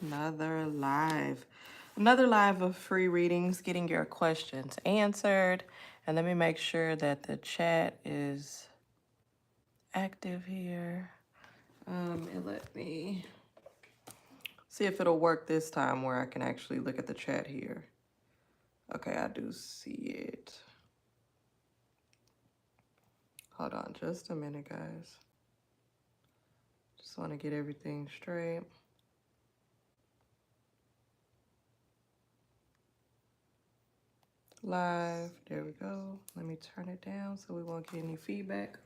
another live. Another live of free readings, getting your questions answered. And let me make sure that the chat is active here. And let me see if it'll work this time where I can actually look at the chat here. Okay, I do see it. Hold on just a minute, guys. Just want to get everything straight. Live, there we go. Let me turn it down so we won't get any feedback.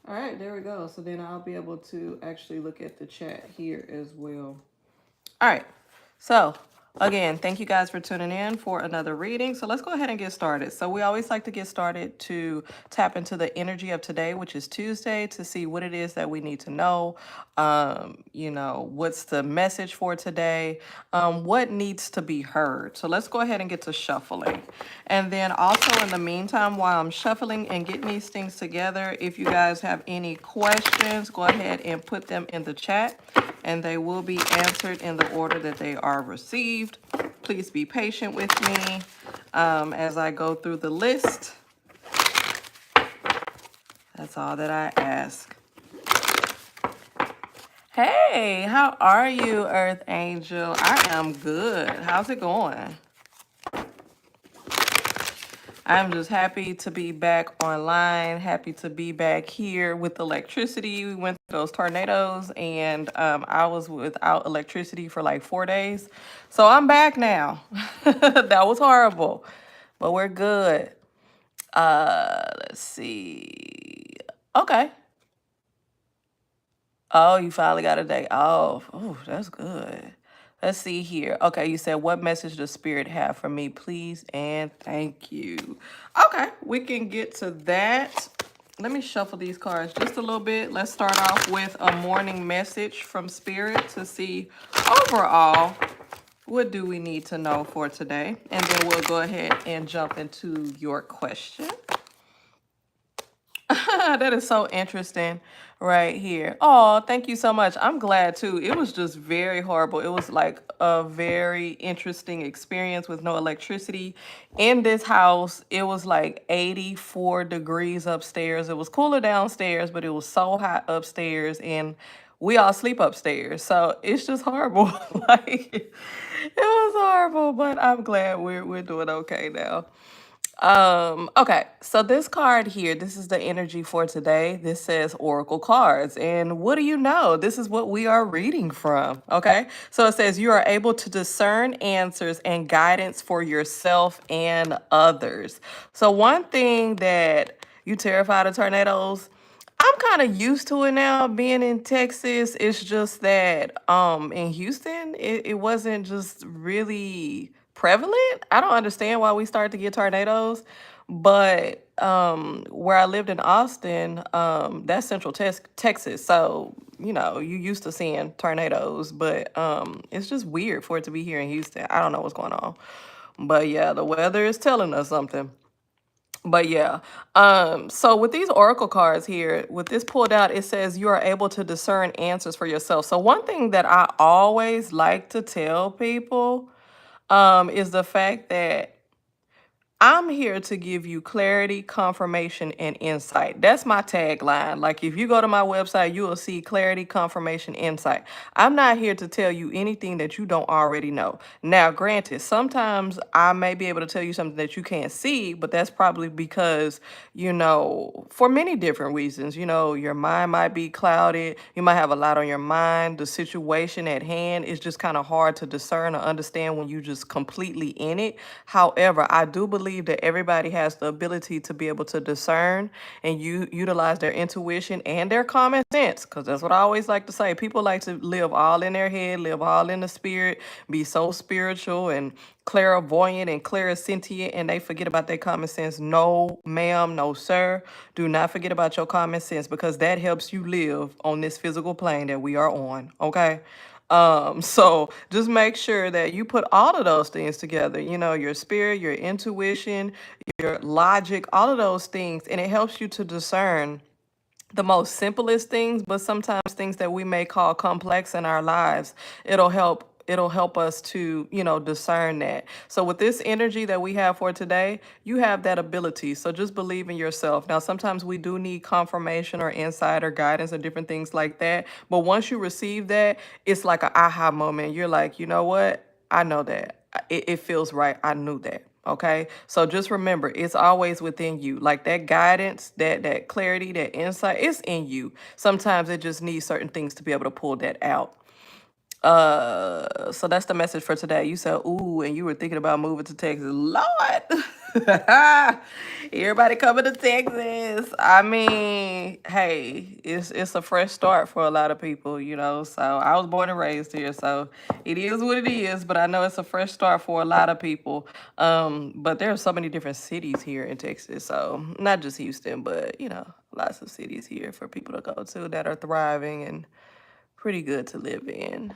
All right, there we go. So then I'll be able to actually look at the chat here as well. All right, so again, thank you guys for tuning in for another reading. So let's go ahead and get started. So we always like to get started to tap into the energy of today, which is Tuesday, to see what it is that we need to know. What's the message for today? What needs to be heard? So let's go ahead and get to shuffling. And then also in the meantime, while I'm shuffling and getting these things together, if you guys have any questions, go ahead and put them in the chat and they will be answered in the order that they are received. Please be patient with me as I go through the list. That's all that I ask. Hey, how are you, Earth Angel? I am good. How's it going? I'm just happy to be back online, happy to be back here with electricity. We went through those tornadoes and I was without electricity for like 4 days. So I'm back now. That was horrible, but we're good. Let's see. Okay. Oh, you finally got a day off. Oh, that's good. Let's see here. Okay, you said, what message does Spirit have for me, please? And thank you. Okay, we can get to that. Let me shuffle these cards just a little bit. Let's start off with a morning message from Spirit to see overall, what do we need to know for today? And then we'll go ahead and jump into your question. That is so interesting right here. Oh, thank you so much. I'm glad too. It was just very horrible. It was like a very interesting experience with no electricity in this house. It was like 84 degrees upstairs. It was cooler downstairs, but it was so hot upstairs and we all sleep upstairs. So it's just horrible. Like it was horrible, but I'm glad we're doing okay now. Okay, so this card here, this is the energy for today. This says Oracle cards. And what do you know? This is what we are reading from. Okay, so it says you are able to discern answers and guidance for yourself and others. So one thing that you terrified of tornadoes, I'm kind of used to it now being in Texas. It's just that in Houston, it wasn't just really prevalent. I don't understand why we start to get tornadoes, but where I lived in Austin, that's Central Texas. So, you used to seeing tornadoes, but it's just weird for it to be here in Houston. I don't know what's going on. But yeah, the weather is telling us something. But yeah, so with these oracle cards here, with this pulled out, it says you are able to discern answers for yourself. So one thing that I always like to tell people is the fact that I'm here to give you clarity, confirmation, and insight. That's my tagline. Like if you go to my website, you will see clarity, confirmation, insight. I'm not here to tell you anything that you don't already know. Now, granted, sometimes I may be able to tell you something that you can't see, but that's probably because, for many different reasons, your mind might be clouded. You might have a lot on your mind. The situation at hand is just kind of hard to discern or understand when you just completely in it. However, I do believe that everybody has the ability to be able to discern and utilize their intuition and their common sense, because that's what I always like to say. People like to live all in their head, live all in the spirit, be so spiritual and clairvoyant and clairsentient, and they forget about their common sense. No, ma'am, no, sir. Do not forget about your common sense, because that helps you live on this physical plane that we are on, okay? So just make sure that you put all of those things together, your spirit, your intuition, your logic, all of those things, and it helps you to discern the most simplest things, but sometimes things that we may call complex in our lives. It'll help it'll help us to, you know, discern that. So with this energy that we have for today, you have that ability. So just believe in yourself. Now, sometimes we do need confirmation or insight or guidance or different things like that. But once you receive that, it's like an aha moment. You're like, you know what? I know that. It feels right. I knew that. Okay. So just remember, it's always within you. Like that guidance, that clarity, that insight, it's in you. Sometimes it just needs certain things to be able to pull that out. So that's the message for today. You said, ooh, and you were thinking about moving to Texas. Lord. Everybody coming to Texas. I mean, hey, it's a fresh start for a lot of people, you know. So I was born and raised here, so it is what it is. But I know it's a fresh start for a lot of people. But there are so many different cities here in Texas, so not just Houston, but you know, lots of cities here for people to go to that are thriving and pretty good to live in.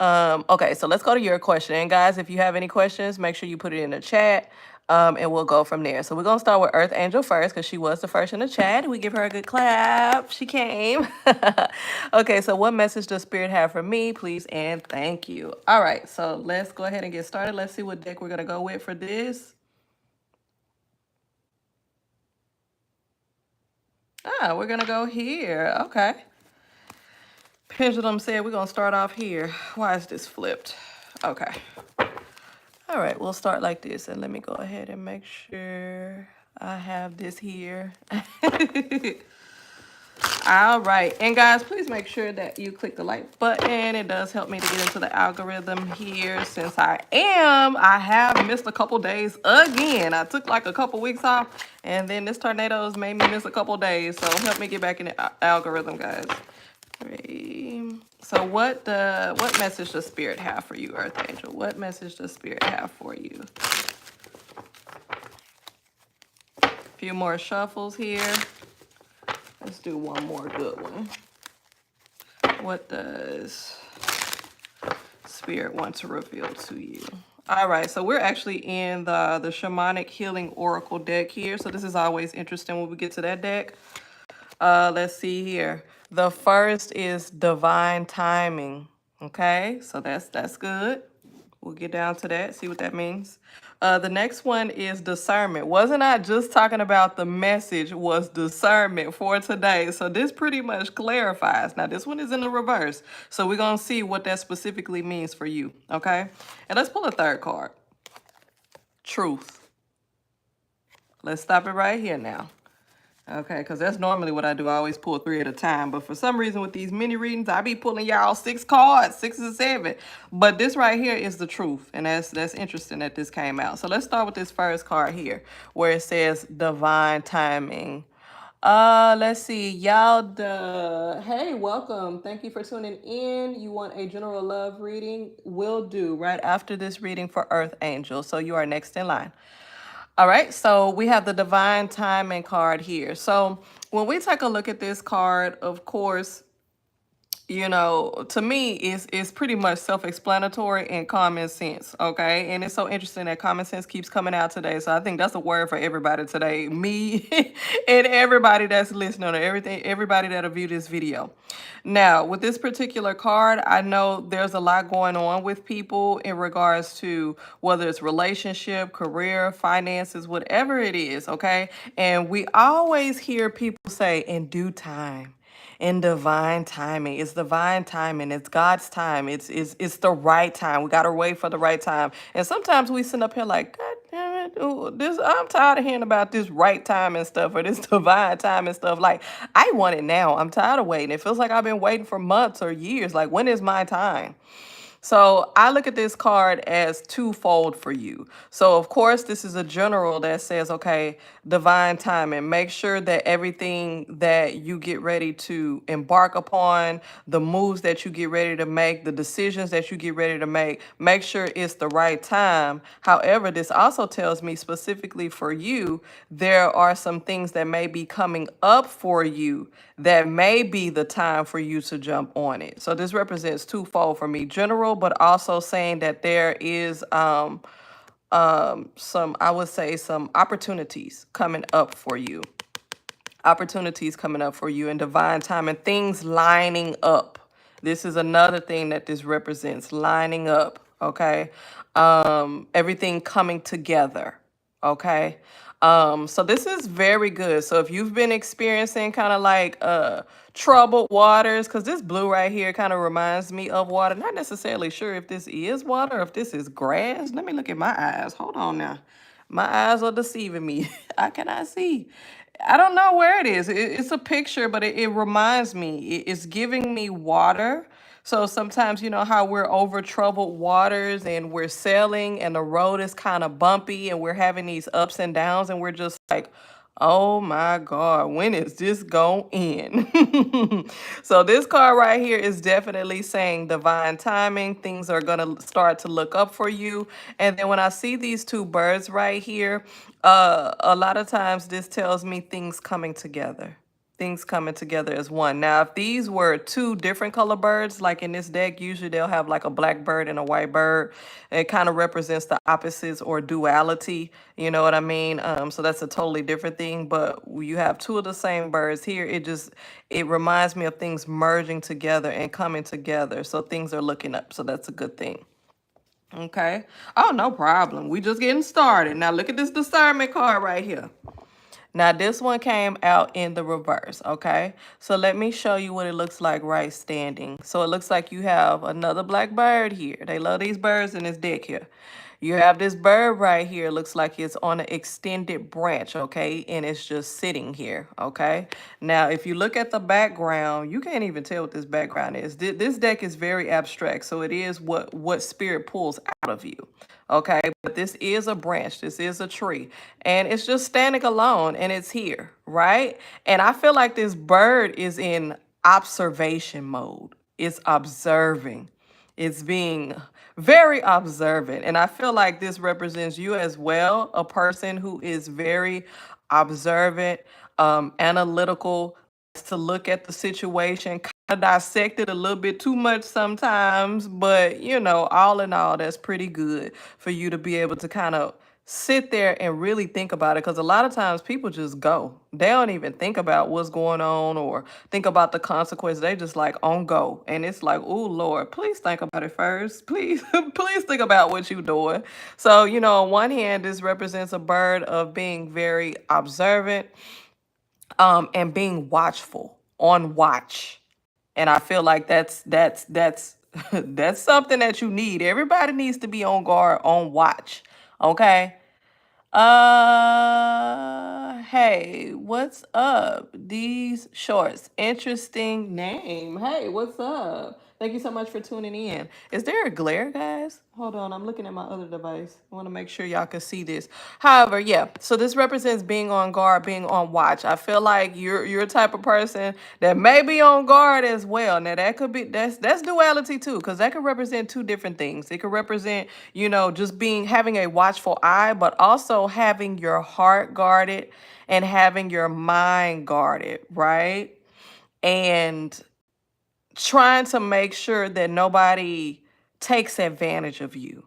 Okay, so let's go to your question. And guys, if you have any questions, make sure you put it in the chat. And we'll go from there. So we're gonna start with Earth Angel first because she was the first in the chat. We give her a good clap. She came. Okay, so what message does Spirit have for me? Please and thank you. All right, so let's go ahead and get started. Let's see what deck we're gonna go with for this. We're gonna go here. Okay. Pendulum said we're gonna start off here. Why is this flipped? Okay. All right, we'll start like this, and let me go ahead and make sure I have this here. All right, and guys, please make sure that you click the like button. It does help me to get into the algorithm here, since I have missed a couple days again. I took like a couple weeks off, and then this tornadoes made me miss a couple days, so help me get back in the algorithm, guys. So what message does Spirit have for you, Earth Angel? What message does Spirit have for you? A few more shuffles here. Let's do one more good one. What does Spirit want to reveal to you? All right, so we're actually in the Shamanic Healing Oracle deck here. So this is always interesting when we get to that deck. Let's see here. The first is divine timing. Okay, so that's good. We'll get down to that, see what that means. The next one is discernment. Wasn't I just talking about the message was discernment for today? So this pretty much clarifies. Now, this one is in the reverse. So we're going to see what that specifically means for you, okay? And let's pull a third card. Truth. Let's stop it right here now. Okay, because that's normally what I do. I always pull 3 at a time. But for some reason with these mini readings, I be pulling y'all 6 cards, 6 or 7. But this right here is the truth. And that's interesting that this came out. So let's start with this first card here, where it says divine timing. Let's see. Y'all, hey, welcome. Thank you for tuning in. You want a general love reading? Will do right after this reading for Earth Angel. So you are next in line. All right, so we have the divine timing card here. So when we take a look at this card, of course, you know, to me, it's pretty much self-explanatory and common sense, okay? And it's so interesting that common sense keeps coming out today. So I think that's a word for everybody today, me and everybody that's listening, or everybody that'll view this video. Now, with this particular card, I know there's a lot going on with people in regards to whether it's relationship, career, finances, whatever it is, okay? And we always hear people say, in due time. In divine timing. It's divine timing. It's God's time. It's the right time. We gotta wait for the right time. And sometimes we sit up here like, God damn it, ooh, I'm tired of hearing about this right time and stuff, or this divine time and stuff. Like, I want it now. I'm tired of waiting. It feels like I've been waiting for months or years. Like, when is my time? So I look at this card as twofold for you. So of course, this is a general that says, okay, divine timing. Make sure that everything that you get ready to embark upon, the moves that you get ready to make, the decisions that you get ready to make sure it's the right time. However, this also tells me specifically for you, there are some things that may be coming up for you that may be the time for you to jump on it. So this represents twofold for me, general, but also saying that there is some, I would say, some opportunities coming up for you. Opportunities coming up for you in divine time and things lining up. This is another thing that this represents, lining up, okay? Everything coming together, okay? So this is very good. So if you've been experiencing kind of like troubled waters, because this blue right here kind of reminds me of water. Not necessarily sure if this is water or if this is grass. Let me look at my eyes. Hold on now. My eyes are deceiving me. I cannot see. I don't know where it is. It's a picture, but it reminds me. It's giving me water. So sometimes, you know how we're over troubled waters and we're sailing and the road is kind of bumpy and we're having these ups and downs and we're just like, oh my God, when is this going to end? So this card right here is definitely saying divine timing. Things are going to start to look up for you. And then when I see these two birds right here, a lot of times this tells me things coming together. Things coming together as one. Now, if these were two different color birds, like in this deck, usually they'll have like a black bird and a white bird. It kind of represents the opposites or duality. You know what I mean? So that's a totally different thing. But you have two of the same birds here. It reminds me of things merging together and coming together. So things are looking up. So that's a good thing. Okay. Oh, no problem. We just getting started. Now look at this discernment card right here. Now this one came out in the reverse, okay? So let me show you what it looks like right standing. So it looks like you have another black bird here. They love these birds in this deck here. You have this bird right here. Looks like it's on an extended branch, okay? And it's just sitting here, okay? Now, if you look at the background, you can't even tell what this background is. This deck is very abstract, so it is what spirit pulls out of you, okay? But this is a branch. This is a tree. And it's just standing alone, and it's here, right? And I feel like this bird is in observation mode. It's observing. It's being very observant. And I feel like this represents you as well, a person who is very observant, analytical, to look at the situation, kind of dissect it a little bit too much sometimes. But, you know, all in all, that's pretty good for you to be able to kind of sit there and really think about it, because a lot of times people just go. They don't even think about what's going on or think about the consequences. They just like on go. And it's like, oh Lord, please think about it first. Please, please think about what you're doing. So, you know, on one hand, this represents a bird of being very observant, and being watchful, on watch. And I feel like that's that's something that you need. Everybody needs to be on guard, on watch. Okay. Hey, what's up? These shorts. Interesting name. Hey, what's up? Thank you so much for tuning in. Is there a glare, guys? Hold on, I'm looking at my other device. I want to make sure y'all can see this. However, yeah, so this represents being on guard, being on watch. I feel like you're a type of person that may be on guard as well. Now that could be that's duality too, because that could represent two different things. It could represent, you know, just having a watchful eye, but also having your heart guarded and having your mind guarded, right? And trying to make sure that nobody takes advantage of you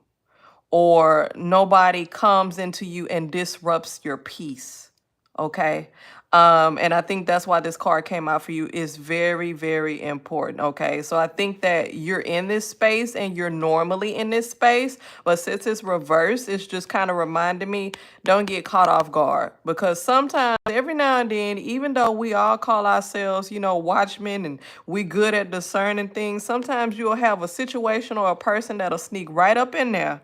or nobody comes into you and disrupts your peace. Okay. And I think that's why this card came out for you is very, very important. Okay. So I think that you're in this space and you're normally in this space, but since it's reversed, it's just kind of reminding me, don't get caught off guard, because sometimes every now and then, even though we all call ourselves, you know, watchmen and we good at discerning things, sometimes you'll have a situation or a person that'll sneak right up in there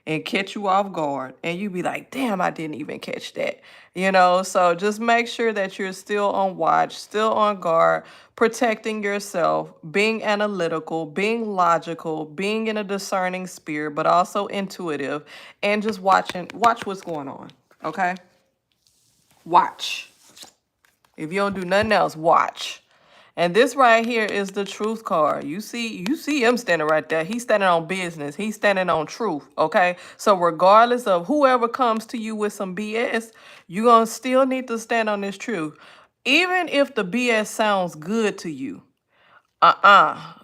and catch you off guard, and you be like, damn, I didn't even catch that, you know? So just make sure that you're still on watch, still on guard, protecting yourself, being analytical, being logical, being in a discerning spirit, but also intuitive, and just watch what's going on. Okay, watch. If you don't do nothing else, watch. And this right here is the truth card. You see him standing right there. He's standing on business. He's standing on truth, okay? So regardless of whoever comes to you with some BS, you're going to still need to stand on this truth. Even if the BS sounds good to you,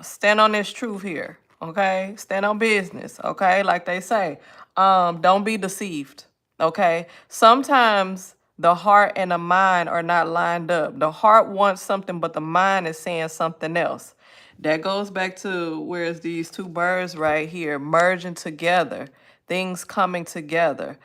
stand on this truth here, okay? Stand on business, okay? Like they say, don't be deceived, okay? Sometimes the heart and the mind are not lined up. The heart wants something, but the mind is saying something else. That goes back to where's these two birds right here merging together, things coming together,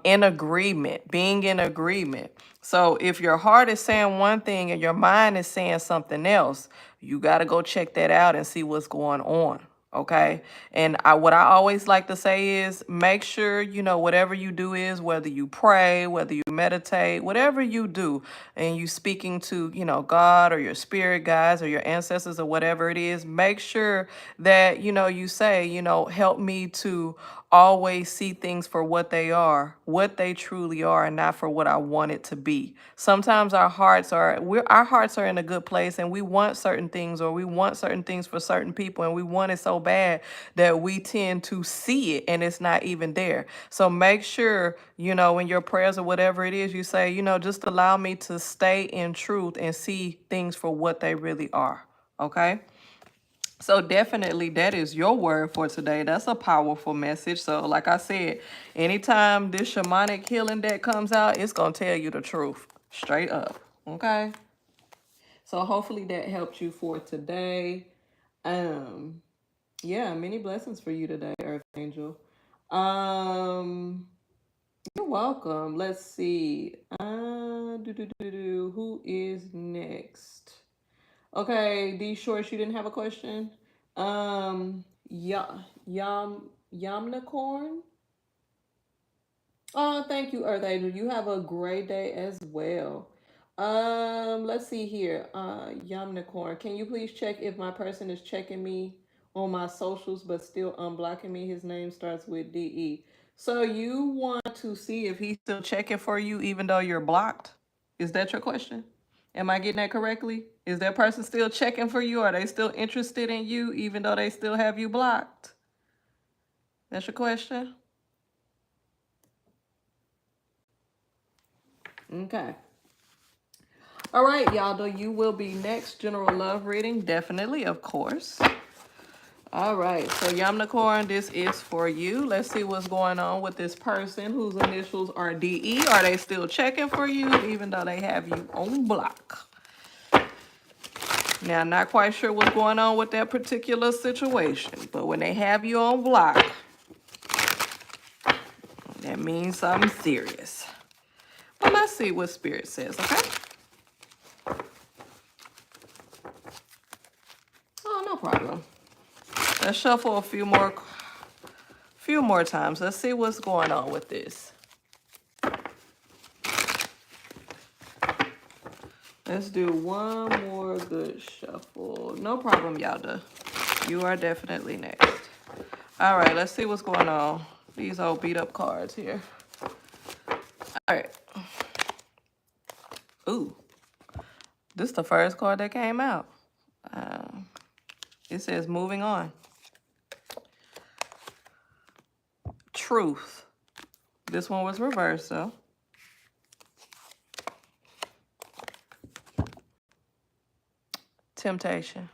in agreement, being in agreement. So if your heart is saying one thing and your mind is saying something else, you got to go check that out and see what's going on. Okay. And what I always like to say is make sure, whatever you do is, whether you pray, whether you meditate, whatever you do, and you speaking to, God or your spirit guides or your ancestors or whatever it is, make sure that, you say, help me to always see things for what they are, what they truly are, and not for what I want it to be. Sometimes our hearts are in a good place and we want certain things, or we want certain things for certain people, and we want it so bad that we tend to see it and it's not even there. So make sure, in your prayers or whatever it is, you say, just allow me to stay in truth and see things for what they really are. Okay. So definitely that is your word for today. That's a powerful message. So like I said, anytime this shamanic healing deck comes out, it's going to tell you the truth straight up. Okay. So hopefully that helped you for today. Yeah, many blessings for you today, Earth Angel. You're welcome. Let's see. Who is next? Okay, D Shorts, you didn't have a question? Yamnacorn? Oh, thank you, Earth Angel. You have a great day as well. Let's see here. Yamnacorn, can you please check if my person is checking me on my socials but still unblocking me? His name starts with DE. So you want to see if he's still checking for you even though you're blocked? Is that your question? Am I getting that correctly? Is that person still checking for you? Are they still interested in you even though they still have you blocked? That's your question? Okay. All right, y'all. You will be next. General love reading. Definitely, of course. All right. So, Yamnacorn, this is for you. Let's see what's going on with this person whose initials are DE. Are they still checking for you even though they have you on block? Now, not quite sure what's going on with that particular situation, but when they have you on block, that means something serious. Well, let's see what Spirit says, okay? Oh, no problem. Let's shuffle a few more times. Let's see what's going on with this. Let's do one more good shuffle. No problem, Yalda. You are definitely next. All right, let's see what's going on. These old beat up cards here. All right. Ooh. This is the first card that came out. It says moving on. Truth. This one was reversed, though. Temptation.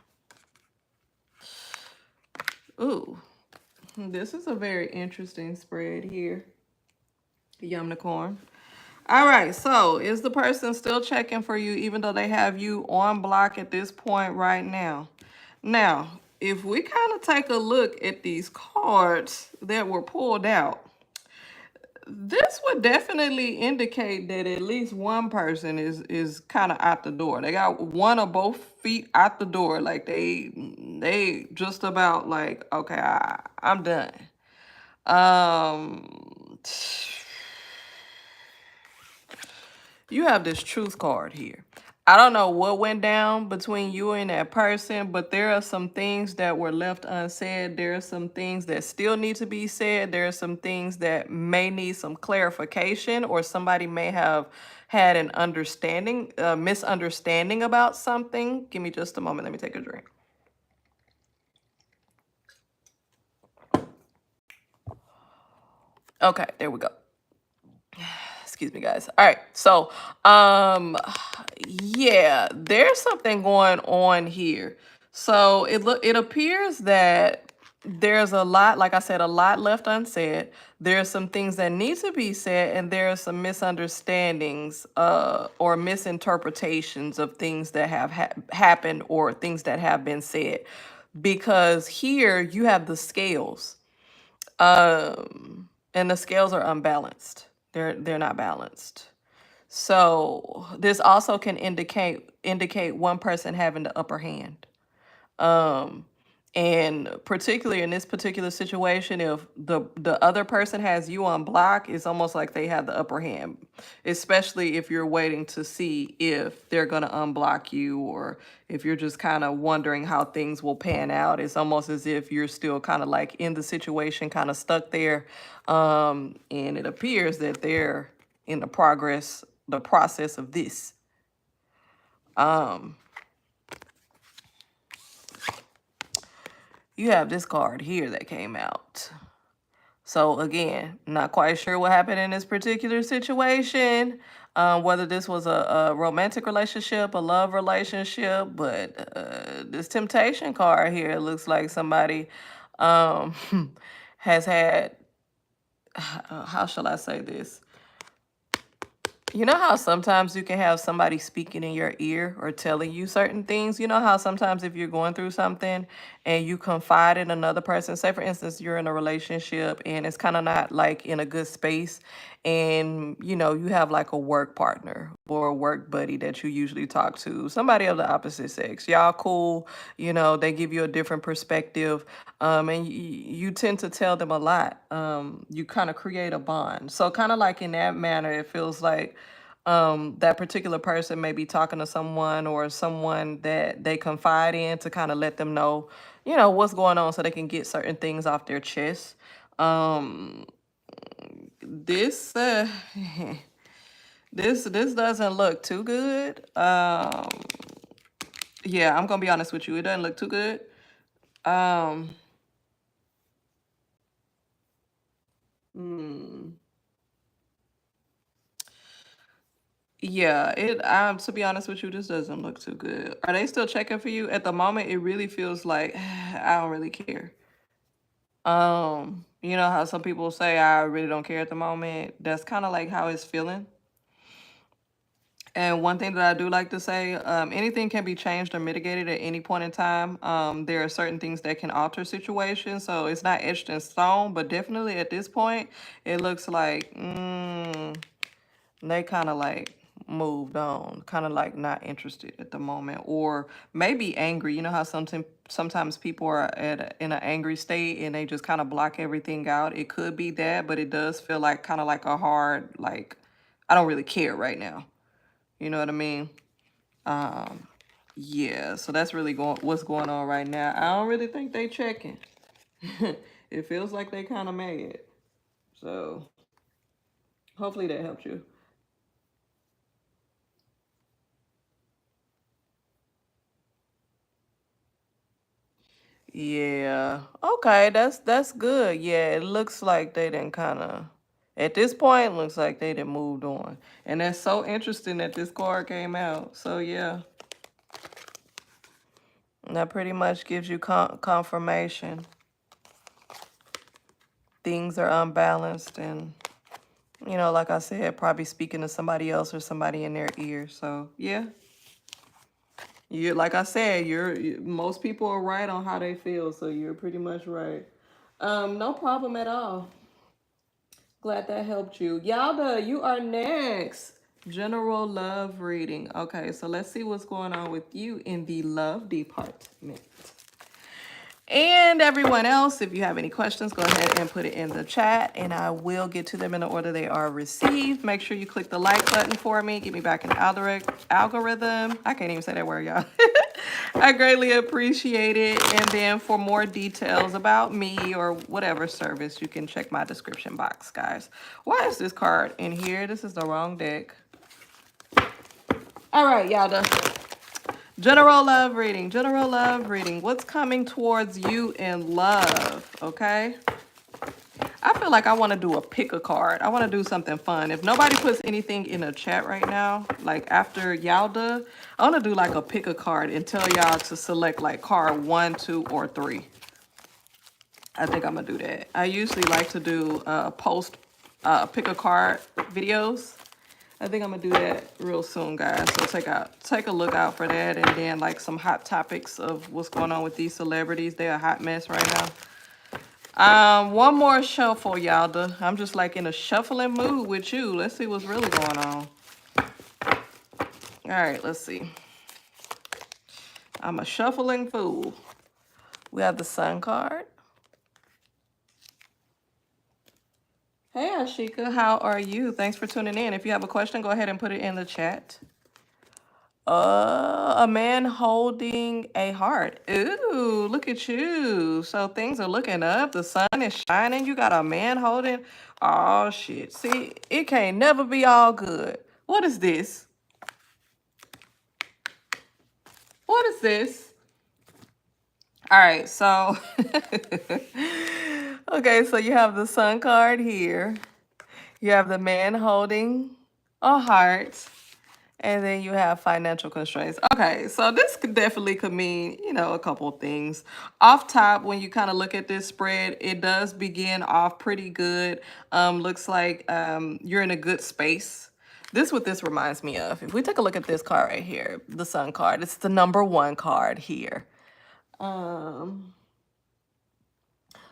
Ooh. This is a very interesting spread here. Yumnicorn. All right, so is the person still checking for you even though they have you on block at this point right now? Now, if we kind of take a look at these cards that were pulled out, this would definitely indicate that at least one person is kind of out the door. They got one or both feet out the door. Like they just about like, okay, I'm done. You have this truth card here. I don't know what went down between you and that person, but there are some things that were left unsaid. There are some things that still need to be said. There are some things that may need some clarification, or somebody may have had an misunderstanding about something. Give me just a moment. Let me take a drink. Okay, there we go. Excuse me, guys. All right. So, yeah, there's something going on here. So it appears that there's a lot, like I said, a lot left unsaid. There's some things that need to be said, and there are some misunderstandings or misinterpretations of things that have happened or things that have been said. Because here you have the scales, and the scales are unbalanced. They're not balanced. So this also can indicate one person having the upper hand. Um, and particularly in this particular situation, if the other person has you on block, it's almost like they have the upper hand, especially if you're waiting to see if they're going to unblock you, or if you're just kind of wondering how things will pan out. It's almost as if you're still kind of like in the situation, kind of stuck there. And it appears that they're in the process of this. Um, you have this card here that came out. So again, not quite sure what happened in this particular situation, whether this was a romantic relationship, a love relationship, but this temptation card here looks like somebody um, has had, how shall I say this? You know how sometimes you can have somebody speaking in your ear or telling you certain things? You know how sometimes if you're going through something and you confide in another person, say for instance, you're in a relationship and it's kind of not like in a good space, and you have like a work partner or a work buddy that you usually talk to, somebody of the opposite sex. Y'all cool, they give you a different perspective, and you tend to tell them a lot. You kind of create a bond. So kind of like in that manner, it feels like that particular person may be talking to someone or someone that they confide in to kind of let them know, what's going on so they can get certain things off their chest. Um, this this doesn't look too good. Yeah, I'm gonna be honest with you. It doesn't look too good. Um, hmm. Yeah, to be honest with you, this doesn't look too good. Are they still checking for you? At the moment, it really feels like I don't really care. You know how some people say I really don't care at the moment? That's kind of like how it's feeling. And one thing that I do like to say, anything can be changed or mitigated at any point in time. There are certain things that can alter situations, so it's not etched in stone, but definitely at this point, it looks like they kind of like moved on, kind of like not interested at the moment, or maybe angry. You know how sometimes people are in an angry state and they just kind of block everything out. It could be that, but it does feel like kind of like a hard, like, I don't really care right now. You know what I mean? Um, yeah, so that's really what's going on right now. I don't really think they checking. It feels like they kind of mad. So hopefully that helped you. Yeah. Okay, that's good. Yeah, it looks like they didn't kind of, at this point, it looks like they didn't moved on. And that's so interesting that this card came out. So yeah, that pretty much gives you confirmation. Things are unbalanced, and like I said, probably speaking to somebody else or somebody in their ear. So yeah, like I said, most people are right on how they feel, so you're pretty much right. No problem at all. Glad that helped you. Yalda, you are next. General love reading. Okay, so let's see what's going on with you in the love department. And everyone else, if you have any questions, go ahead and put it in the chat, and I will get to them in the order they are received. Make sure you click the like button for me. Get me back in algorithm. I can't even say that word, y'all. I greatly appreciate it. And then for more details about me or whatever service, you can check my description box, guys. Why is this card in here? This is the wrong deck. All right, y'all done. General love reading. General love reading. What's coming towards you in love? Okay. I feel like I want to do a pick a card. I want to do something fun. If nobody puts anything in the chat right now, like after Yalda, I want to do like a pick a card and tell y'all to select like card 1, 2, or 3. I think I'm gonna do that. I usually like to do pick a card videos. I think I'm gonna do that real soon, guys. So take a look out for that, and then like some hot topics of what's going on with these celebrities. They're a hot mess right now. One more shuffle, y'all. I'm just like in a shuffling mood with you. Let's see what's really going on. All right, let's see. I'm a shuffling fool. We have the Sun card. Hey, Ashika, how are you? Thanks for tuning in. If you have a question, go ahead and put it in the chat. A man holding a heart. Ooh, look at you. So things are looking up. The sun is shining. You got a man holding. Oh, shit. See, it can't never be all good. What is this? What is this? All right, so. Okay, so you have the Sun card here. You have the man holding a heart. And then you have financial constraints. Okay, so this could mean, a couple of things. Off top, when you kind of look at this spread, it does begin off pretty good. Looks like you're in a good space. This what this reminds me of. If we take a look at this card right here, the Sun card, it's the #1 card here.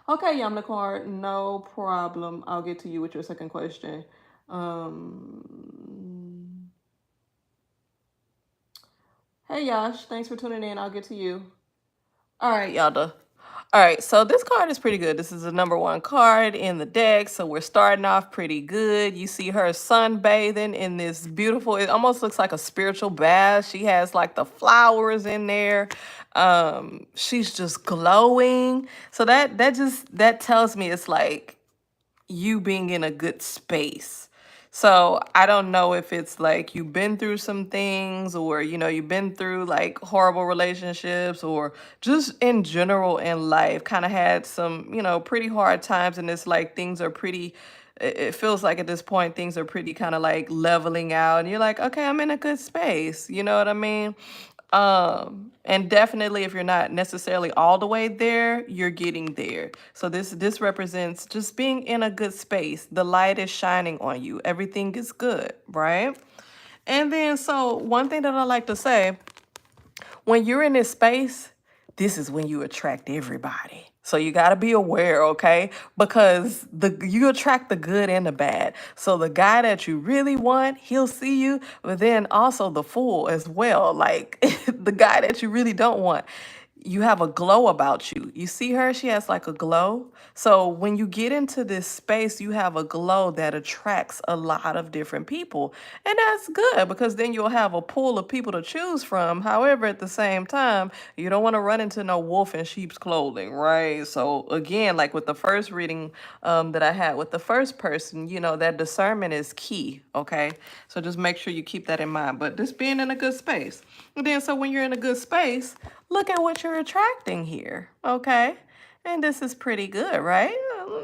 Okay, Yamna card, no problem. I'll get to you with your second question. Hey, Yash, thanks for tuning in. I'll get to you. All right, y'all. All right, so this card is pretty good. This is the #1 card in the deck, so we're starting off pretty good. You see her sunbathing in this beautiful, it almost looks like a spiritual bath. She has like the flowers in there. She's just glowing. So that tells me it's like you being in a good space. So I don't know if it's like you've been through some things, or, you've been through like horrible relationships, or just in general in life, kind of had some, pretty hard times. And it's like things are pretty, it feels like at this point, things are pretty kind of like leveling out. And you're like, okay, I'm in a good space. You know what I mean? And definitely if you're not necessarily all the way there, you're getting there. So this represents just being in a good space. The light is shining on you. Everything is good, right? And then so one thing that I like to say, when you're in this space, this is when you attract everybody. So you got to be aware, okay? Because you attract the good and the bad. So the guy that you really want, he'll see you, but then also the fool as well. Like the guy that you really don't want, you have a glow about you. You see her, she has like a glow. So when you get into this space, you have a glow that attracts a lot of different people. And that's good, because then you'll have a pool of people to choose from. However, at the same time, you don't want to run into no wolf in sheep's clothing, right? So again, like with the first reading that I had with the first person, that discernment is key, okay? So just make sure you keep that in mind. But just being in a good space. And then so when you're in a good space, look at what you're attracting here, okay? And this is pretty good, right?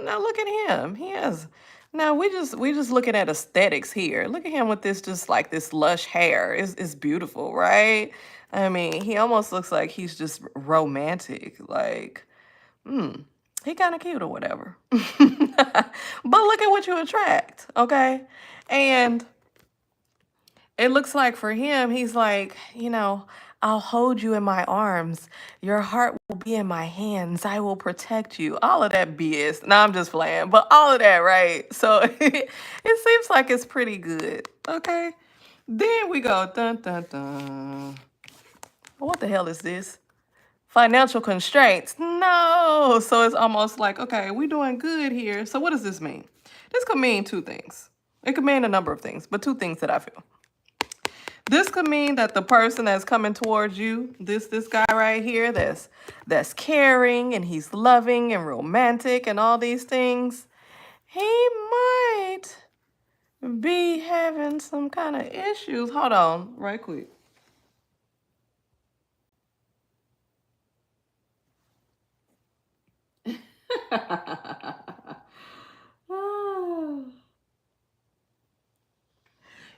Now look at him. He has. Now we just looking at aesthetics here. Look at him with this just like this lush hair. It's beautiful, right? I mean, he almost looks like he's just romantic. Like, he kind of cute or whatever. But look at what you attract, okay? And it looks like for him, he's like, I'll hold you in my arms. Your heart will be in my hands. I will protect you. All of that BS. No, I'm just playing. But all of that, right? So it seems like it's pretty good. Okay. Then we go, dun, dun, dun. What the hell is this? Financial constraints. No. So it's almost like, okay, we're doing good here. So what does this mean? This could mean two things. It could mean a number of things, but two things that I feel. This could mean that the person that's coming towards you, this guy right here, that's caring and he's loving and romantic and all these things, he might be having some kind of issues. Hold on, right quick.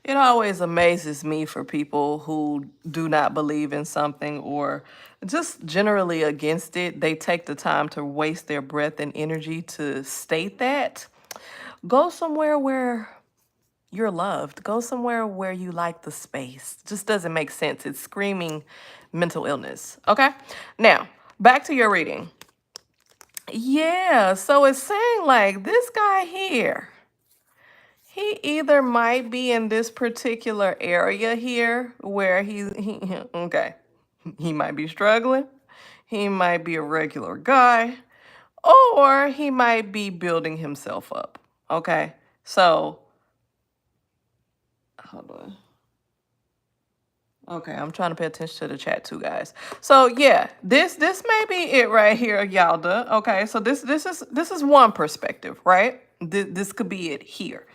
It always amazes me for people who do not believe in something or just generally against it. They take the time to waste their breath and energy to state that. Go somewhere where you're loved. Go somewhere where you like the space. Just doesn't make sense. It's screaming mental illness. Okay? Now, back to your reading. Yeah, so it's saying like this guy here, he either might be in this particular area here where okay, he might be struggling, he might be a regular guy, or he might be building himself up. Okay, so hold on. Okay, I'm trying to pay attention to the chat too, guys. So yeah, this may be it right here, Yalda. Okay, so this is one perspective, right? This could be it here.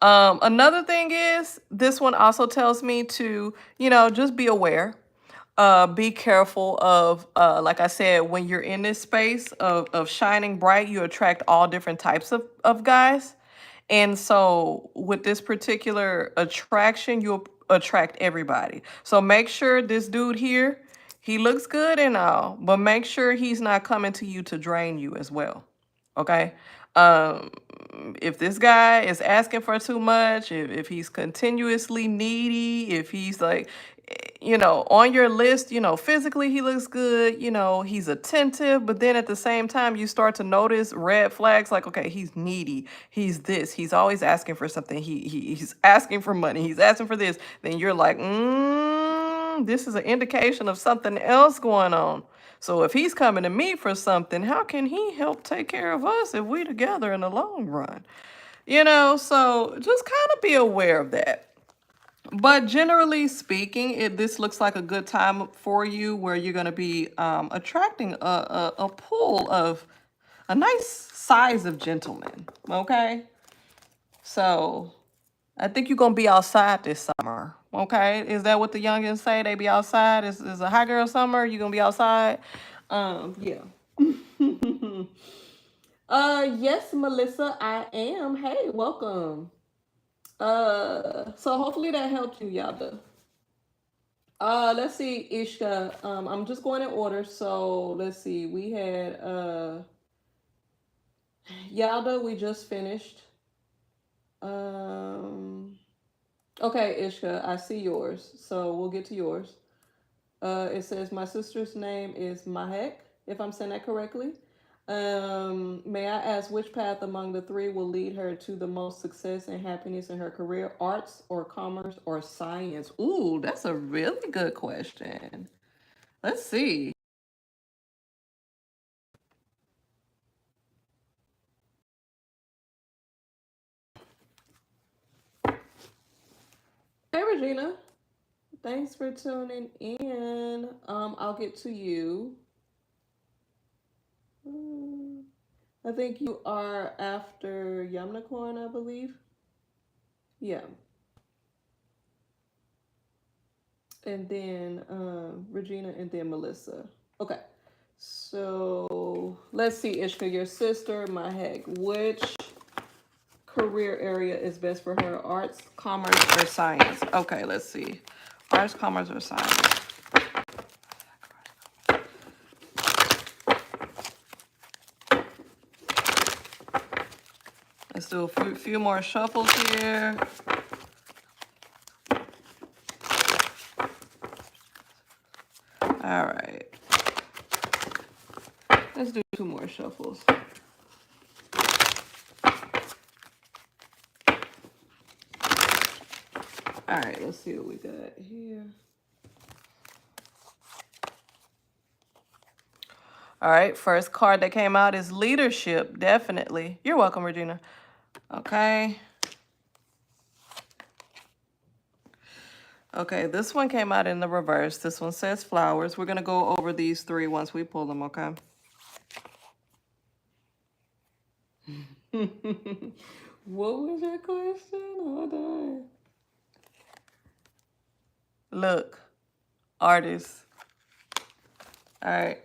Another thing is this one also tells me to, just be aware. Be careful of, like I said, when you're in this space of shining bright, you attract all different types of guys. And so with this particular attraction, you'll attract everybody. So make sure this dude here, he looks good and all, but make sure he's not coming to you to drain you as well. Okay? Um, if this guy is asking for too much, if he's continuously needy, if he's like, on your list, physically he looks good, he's attentive, but then at the same time, you start to notice red flags like, okay, he's needy, he's this, he's always asking for something, he's asking for money, he's asking for this, then you're like, this is an indication of something else going on. So if he's coming to me for something, how can he help take care of us if we together in the long run? So just kind of be aware of that. But generally speaking, this looks like a good time for you where you're going to be attracting a pool of a nice size of gentlemen. Okay? So I think you're going to be outside this summer. Okay? Is that what the youngins say? They be outside? Is a hot girl summer? You going to be outside? Yeah. Yes, Melissa, I am. Hey, welcome. So hopefully that helped you, Yada. Let's see, Ishka. I'm just going in order. So let's see. We had Yada, we just finished. Okay, Ishka, I see yours. So we'll get to yours. It says my sister's name is Mahek, if I'm saying that correctly. May I ask which path among the three will lead her to the most success and happiness in her career? Arts or commerce or science? Ooh, that's a really good question. Let's see. Hey, Regina. Thanks for tuning in. I'll get to you. I think you are after Yumnacorn, I believe. Yeah. And then Regina and then Melissa. Okay. So let's see, Ishka, your sister, Mahek. Which career area is best for her? Arts, commerce, or science? Okay, let's see. Arts, commerce, or science? Let's do a few more shuffles here. All right. Let's do 2 more shuffles. All right, let's see what we got here. All right, first card that came out is leadership, definitely. You're welcome, Regina. Okay. Okay, this one came out in the reverse. This one says flowers. We're going to go over these 3 once we pull them, okay? What was your question? Hold on. Look, artists. All right.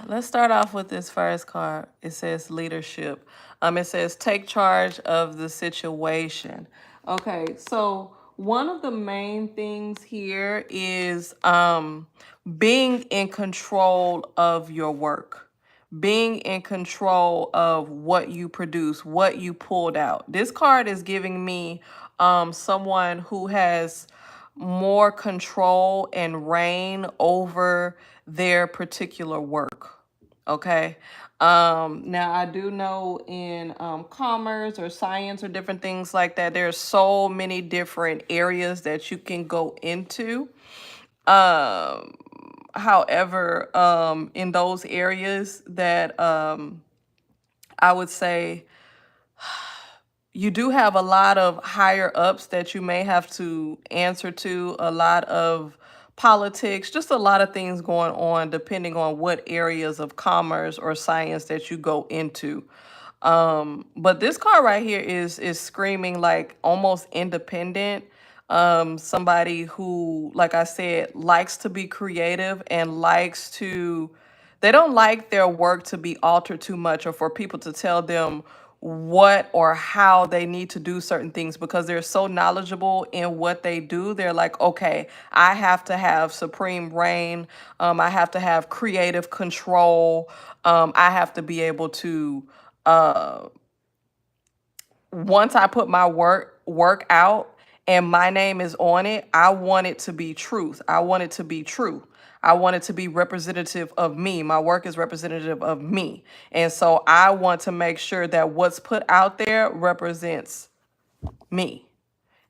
Let's start off with this first card. It says leadership. It says take charge of the situation. Okay, so one of the main things here is being in control of your work, being in control of what you produce, what you pulled out. This card is giving me someone who has more control and reign over their particular work. Okay. Now I do know in commerce or science or different things like that, there's so many different areas that you can go into. Um, However, in those areas that I would say you do have a lot of higher ups that you may have to answer to, a lot of politics, just a lot of things going on depending on what areas of commerce or science that you go into. But this card right here is screaming like almost independent. Somebody who, like I said, likes to be creative and likes to, they don't like their work to be altered too much or for people to tell them what or how they need to do certain things because they're so knowledgeable in what they do. They're like, okay, I have to have supreme reign. I have to have creative control. I have to be able to once I put my work out and my name is on it, I want it to be truth. I want it to be true. I want it to be representative of me. My work is representative of me. And so I want to make sure that what's put out there represents me.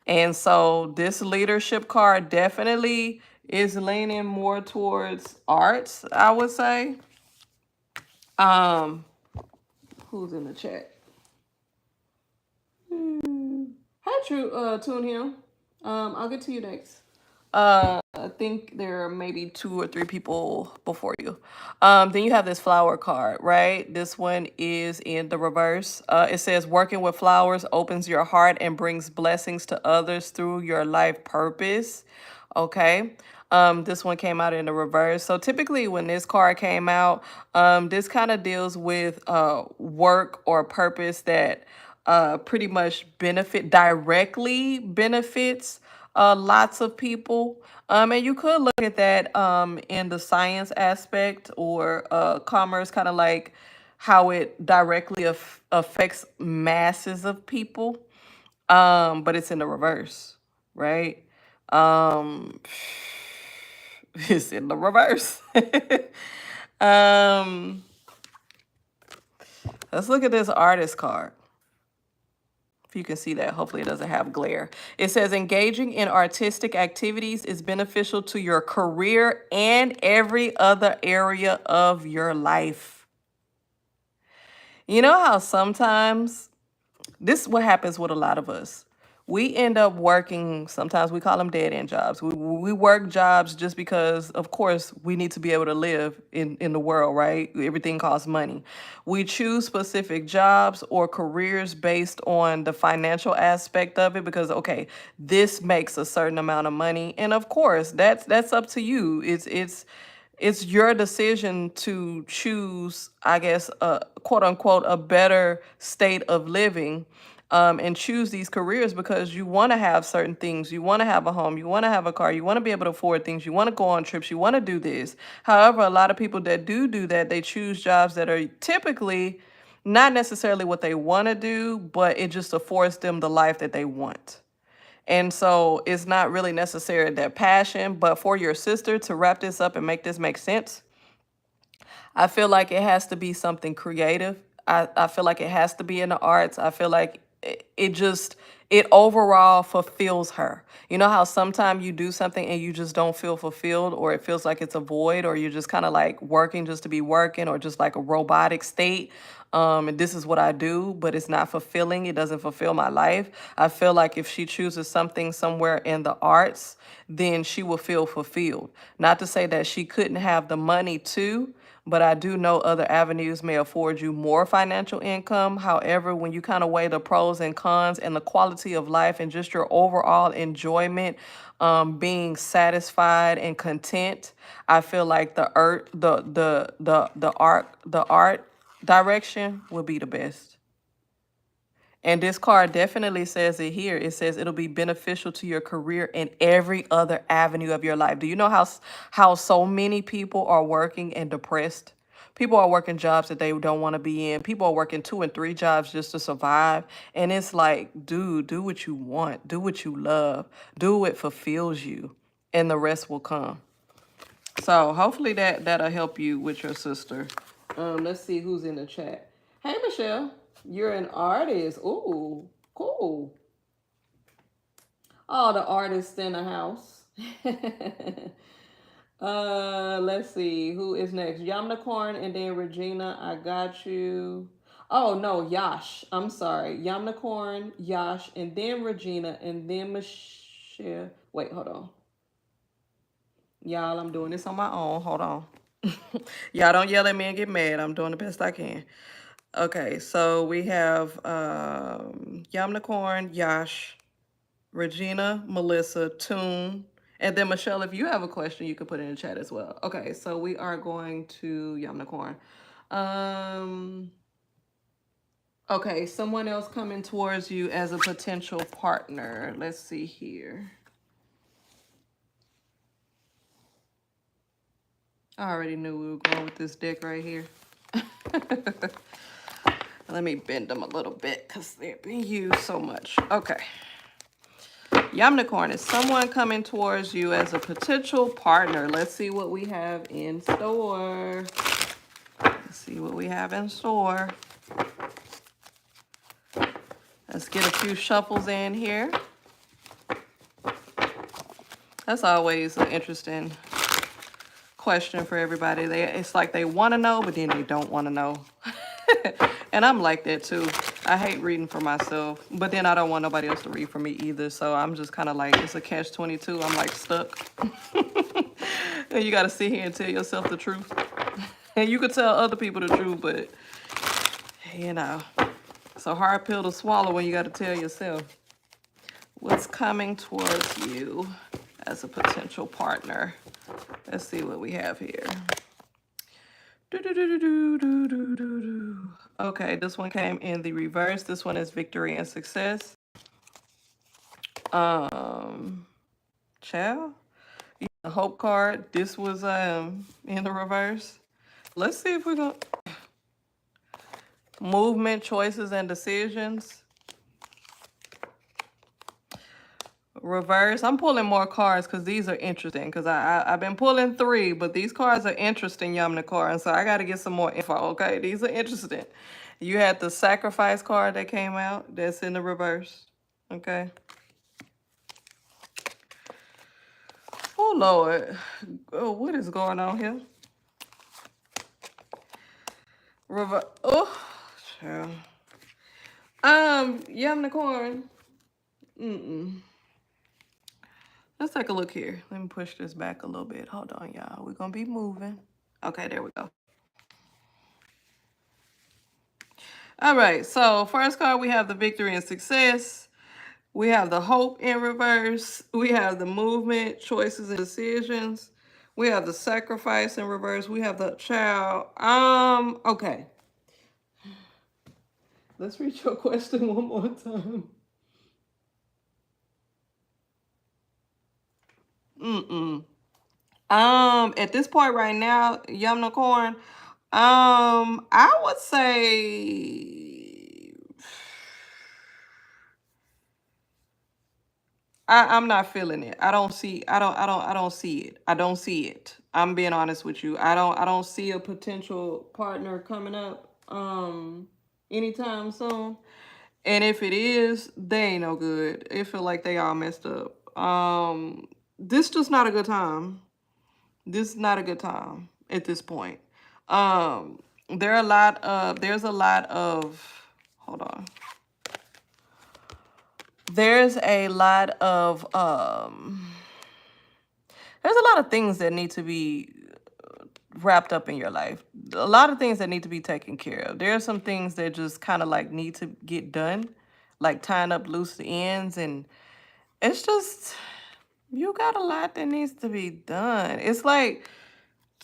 And so this leadership card definitely is leaning more towards arts, I would say. Who's in the chat? Hi, Tune Him. I'll get to you next. I think there are maybe 2 or 3 people before you. Then you have this flower card, right? This one is in the reverse. It says working with flowers opens your heart and brings blessings to others through your life purpose. Okay. This one came out in the reverse. So typically when this card came out, this kind of deals with work or purpose that pretty much directly benefits lots of people. And you could look at that in the science aspect or commerce, kind of like how it directly affects masses of people. But it's in the reverse, right? Um, it's in the reverse. um, let's look at this artist card. If you can see that, hopefully it doesn't have glare. It says engaging in artistic activities is beneficial to your career and every other area of your life. You know how sometimes, this is what happens with a lot of us. We end up working, sometimes we call them dead-end jobs. We work jobs just because, of course, we need to be able to live in the world, right? Everything costs money. We choose specific jobs or careers based on the financial aspect of it because, okay, this makes a certain amount of money. And of course, that's up to you. It's your decision to choose, I guess, quote unquote, a better state of living, and choose these careers because you want to have certain things. You want to have a home. You want to have a car. You want to be able to afford things. You want to go on trips. You want to do this. However, a lot of people that do that, they choose jobs that are typically not necessarily what they want to do, but it just affords them the life that they want. And so it's not really necessarily their passion, but for your sister to wrap this up and make this make sense, I feel like it has to be something creative. I feel like it has to be in the arts. I feel like it overall fulfills her. You know how sometimes you do something and you just don't feel fulfilled, or it feels like it's a void, or you're just kind of like working just to be working, or just like a robotic state. And this is what I do, but it's not fulfilling. It doesn't fulfill my life. I feel like if she chooses something somewhere in the arts, then she will feel fulfilled. Not to say that she couldn't have the money too, but I do know other avenues may afford you more financial income. However, when you kind of weigh the pros and cons and the quality of life and just your overall enjoyment, being satisfied and content, I feel like the art direction would be the best. And this card definitely says it here. It says it'll be beneficial to your career and every other avenue of your life. Do you know how so many people are working and depressed? People are working jobs that they don't want to be in. People are working 2 and 3 jobs just to survive. And it's like, dude, do what you want. Do what you love. Do what fulfills you. And the rest will come. So hopefully that'll help you with your sister. Let's see who's in the chat. Hey, Michelle. You're an artist. Ooh, cool. Oh, the artist in the house. Let's see. Who is next? Yamnacorn and then Regina. I got you. Oh, no, Yash. I'm sorry. Yamnacorn, Yash, and then Regina, and then Michelle. Wait, hold on. Y'all, I'm doing this on my own. Hold on. Y'all don't yell at me and get mad. I'm doing the best I can. Okay, so we have Yamnacorn, Yash, Regina, Melissa, Toon, and then Michelle, if you have a question, you can put it in the chat as well. Okay, so we are going to Yamnacorn. Okay, someone else coming towards you as a potential partner. Let's see here. I already knew we were going with this deck right here. Let me bend them a little bit because they're being used so much. Okay. Yamnacorn, is someone coming towards you as a potential partner? Let's see what we have in store. Let's see what we have in store. Let's get a few shuffles in here. That's always an interesting question for everybody. It's like they want to know, but then they don't want to know. And I'm like that too. I hate reading for myself, but then I don't want nobody else to read for me either. So I'm just kind of like, it's a catch-22. I'm like stuck. And you got to sit here and tell yourself the truth. And you could tell other people the truth, but you know, it's a hard pill to swallow when you got to tell yourself. What's coming towards you as a potential partner? Let's see what we have here. Okay, this one came in the reverse. This one is victory and success. Child, the hope card. This was in the reverse. Let's see if we're gonna movement, choices, and decisions. Reverse. I'm pulling more cards because these are interesting. Because I've been pulling 3, but these cards are interesting, Yamnacorn. So I got to get some more info. Okay, these are interesting. You had the sacrifice card that came out. That's in the reverse. Okay. Oh Lord. Oh, what is going on here? Reverse. Oh, child. Yamnacorn. Let's take a look here. Let me push this back a little bit. Hold on, y'all. We're going to be moving. Okay, there we go. All right, so first card, we have the victory and success. We have the hope in reverse. We have the movement, choices, and decisions. We have the sacrifice in reverse. We have the child. Okay. Let's read your question one more time. At this point right now, Yamnacorn, I would say I'm not feeling it. I don't see it. I don't see it. I'm being honest with you. I don't see a potential partner coming up anytime soon. And if it is, they ain't no good. It feel like they all messed up. This just not a good time. This is not a good time at this point. There's a lot of, hold on. There's a lot of things that need to be wrapped up in your life. A lot of things that need to be taken care of. There are some things that just kind of like need to get done, like tying up loose ends, and it's just, you got a lot that needs to be done. It's like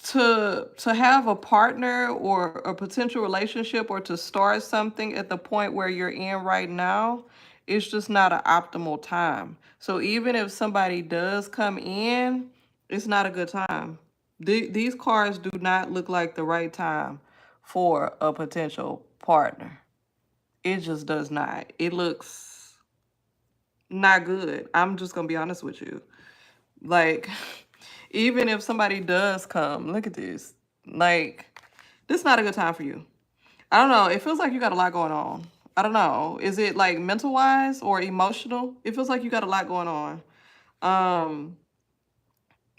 to have a partner or a potential relationship or to start something at the point where you're in right now, it's just not an optimal time. So even if somebody does come in, it's not a good time. These cards do not look like the right time for a potential partner. It just does not. It looks not good. I'm just gonna be honest with you. Like, even if somebody does come, look at this. Like, this is not a good time for you. I don't know. It feels like you got a lot going on. I don't know. Is it like mental wise or emotional? It feels like you got a lot going on. Um,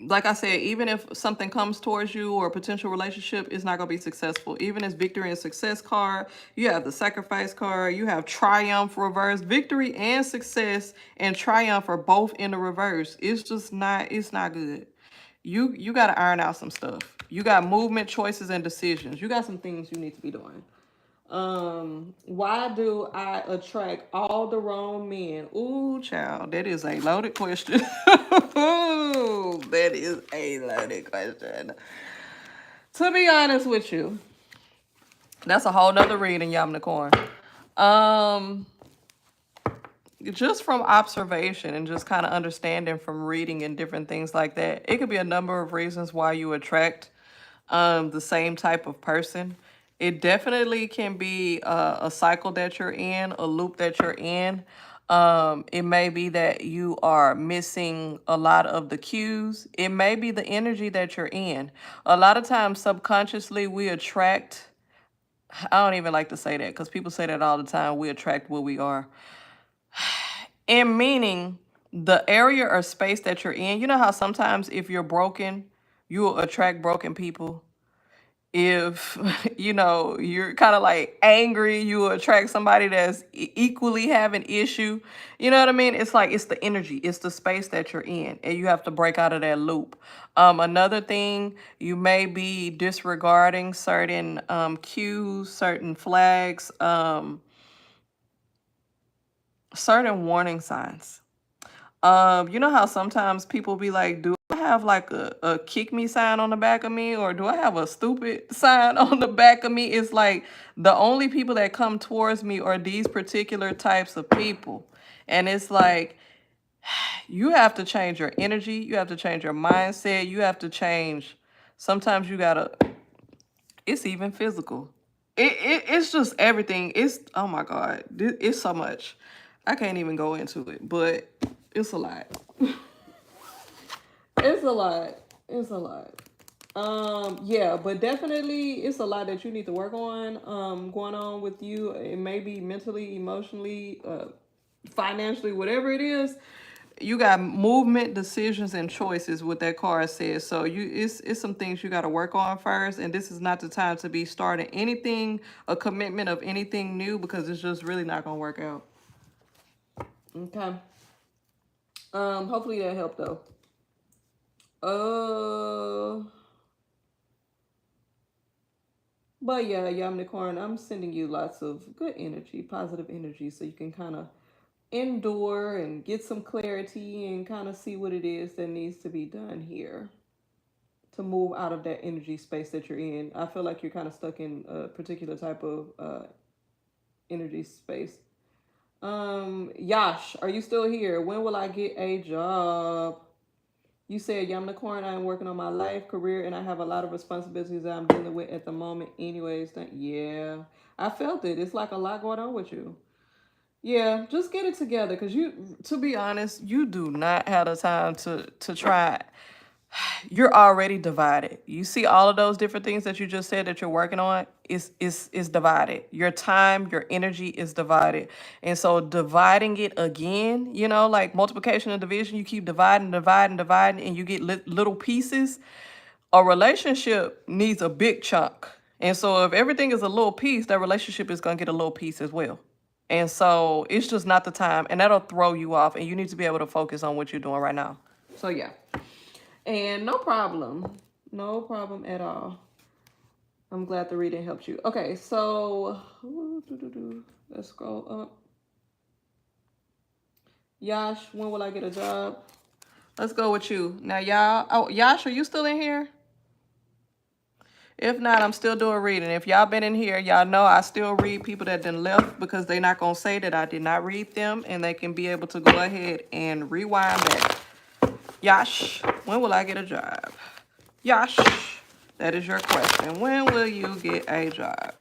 like I said, even if something comes towards you or a potential relationship, it's not going to be successful. Even as victory and success card, you have the sacrifice card, you have triumph reverse. Victory and success and triumph are both in the reverse. It's just not, it's not good. You got to iron out some stuff. You got movement, choices, and decisions. You got some things you need to be doing. Why do I attract all the wrong men? Ooh, child, that is a loaded question. Ooh, that is a loaded question. To be honest with you, that's a whole nother reading, Yamnicorn. Just from observation and just kind of understanding from reading and different things like that, it could be a number of reasons why you attract the same type of person. It definitely can be a cycle that you're in, a loop that you're in. It may be that you are missing a lot of the cues. It may be the energy that you're in. A lot of times subconsciously we attract, I don't even like to say that because people say that all the time, we attract what we are. And meaning the area or space that you're in, you know how sometimes if you're broken, you will attract broken people. If you're kind of like angry, you will attract somebody that's equally having issue. You know what I mean? It's like it's the energy, it's the space that you're in, and you have to break out of that loop. Another thing, you may be disregarding certain cues, certain flags, certain warning signs. You know how sometimes people be like, do I have like a kick me sign on the back of me, or do I have a stupid sign on the back of me? It's like the only people that come towards me are these particular types of people. And it's like, you have to change your energy. You have to change your mindset. You have to change. Sometimes you gotta, it's even physical. It's just everything. It's, oh my God, it's so much. I can't even go into it, but it's a lot. It's a lot. It's a lot. Yeah, but definitely it's a lot that you need to work on, going on with you. It may be mentally, emotionally, financially, whatever it is. You got movement, decisions, and choices, what that card says. So it's some things you got to work on first, and this is not the time to be starting anything, a commitment of anything new, because it's just really not gonna work out. Okay. Hopefully that helped though. But yeah, Yamnicorn, I'm sending you lots of good energy, positive energy, so you can kind of endure and get some clarity and kind of see what it is that needs to be done here to move out of that energy space that you're in. I feel like you're kind of stuck in a particular type of energy space. Yash, are you still here? When will I get a job? You said, Yamnicorn, I am working on my life, career, and I have a lot of responsibilities that I'm dealing with at the moment. Anyways, yeah, I felt it. It's like a lot going on with you. Yeah, just get it together, because to be honest, you do not have the time to try. You're already divided. You see all of those different things that you just said that you're working on is divided. Your time, your energy is divided. And so dividing it again, like multiplication and division, you keep dividing, and you get little pieces. A relationship needs a big chunk. And so if everything is a little piece, that relationship is going to get a little piece as well. And so it's just not the time, and that'll throw you off, and you need to be able to focus on what you're doing right now. So yeah. And no problem. No problem at all. I'm glad the reading helped you. Okay, so let's scroll up. Yash, when will I get a job? Let's go with you. Now, y'all. Oh, Yash, are you still in here? If not, I'm still doing reading. If y'all been in here, y'all know I still read people that done left because they not going to say that I did not read them, and they can be able to go ahead and rewind back. Yash, when will I get a job? Yash, that is your question. When will you get a job?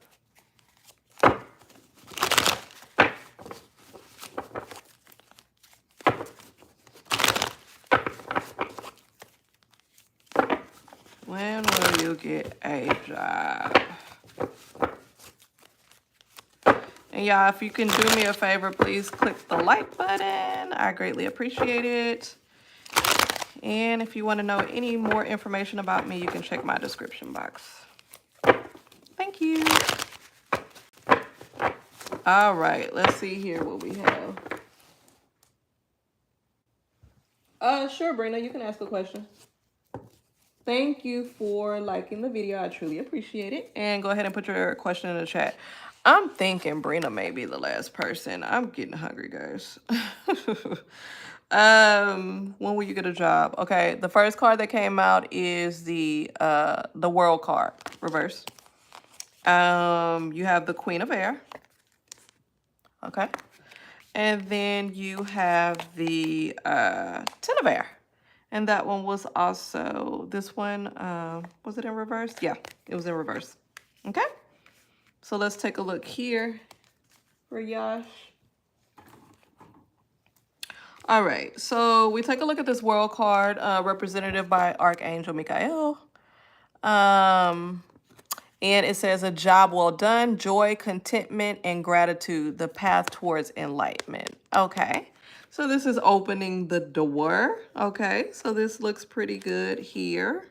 When will you get a job? And y'all, if you can do me a favor, please click the like button. I greatly appreciate it. And if you want to know any more information about me, you can check my description box. Thank you. All right, let's see here what we have. Sure, Brina, you can ask a question. Thank you for liking the video. I truly appreciate it. And go ahead and put your question in the chat. I'm thinking Brina may be the last person. I'm getting hungry, guys. When will you get a job? Okay, the first card that came out is the World card, reverse. You have the Queen of Air. Okay. And then you have the Ten of Air. And that one was also, this one, was it in reverse? Yeah, it was in reverse. Okay. So let's take a look here for Yash. All right, so we take a look at this World card, representative by Archangel Michael. And it says a job well done, joy, contentment, and gratitude, the path towards enlightenment. Okay, so this is opening the door. Okay, so this looks pretty good here.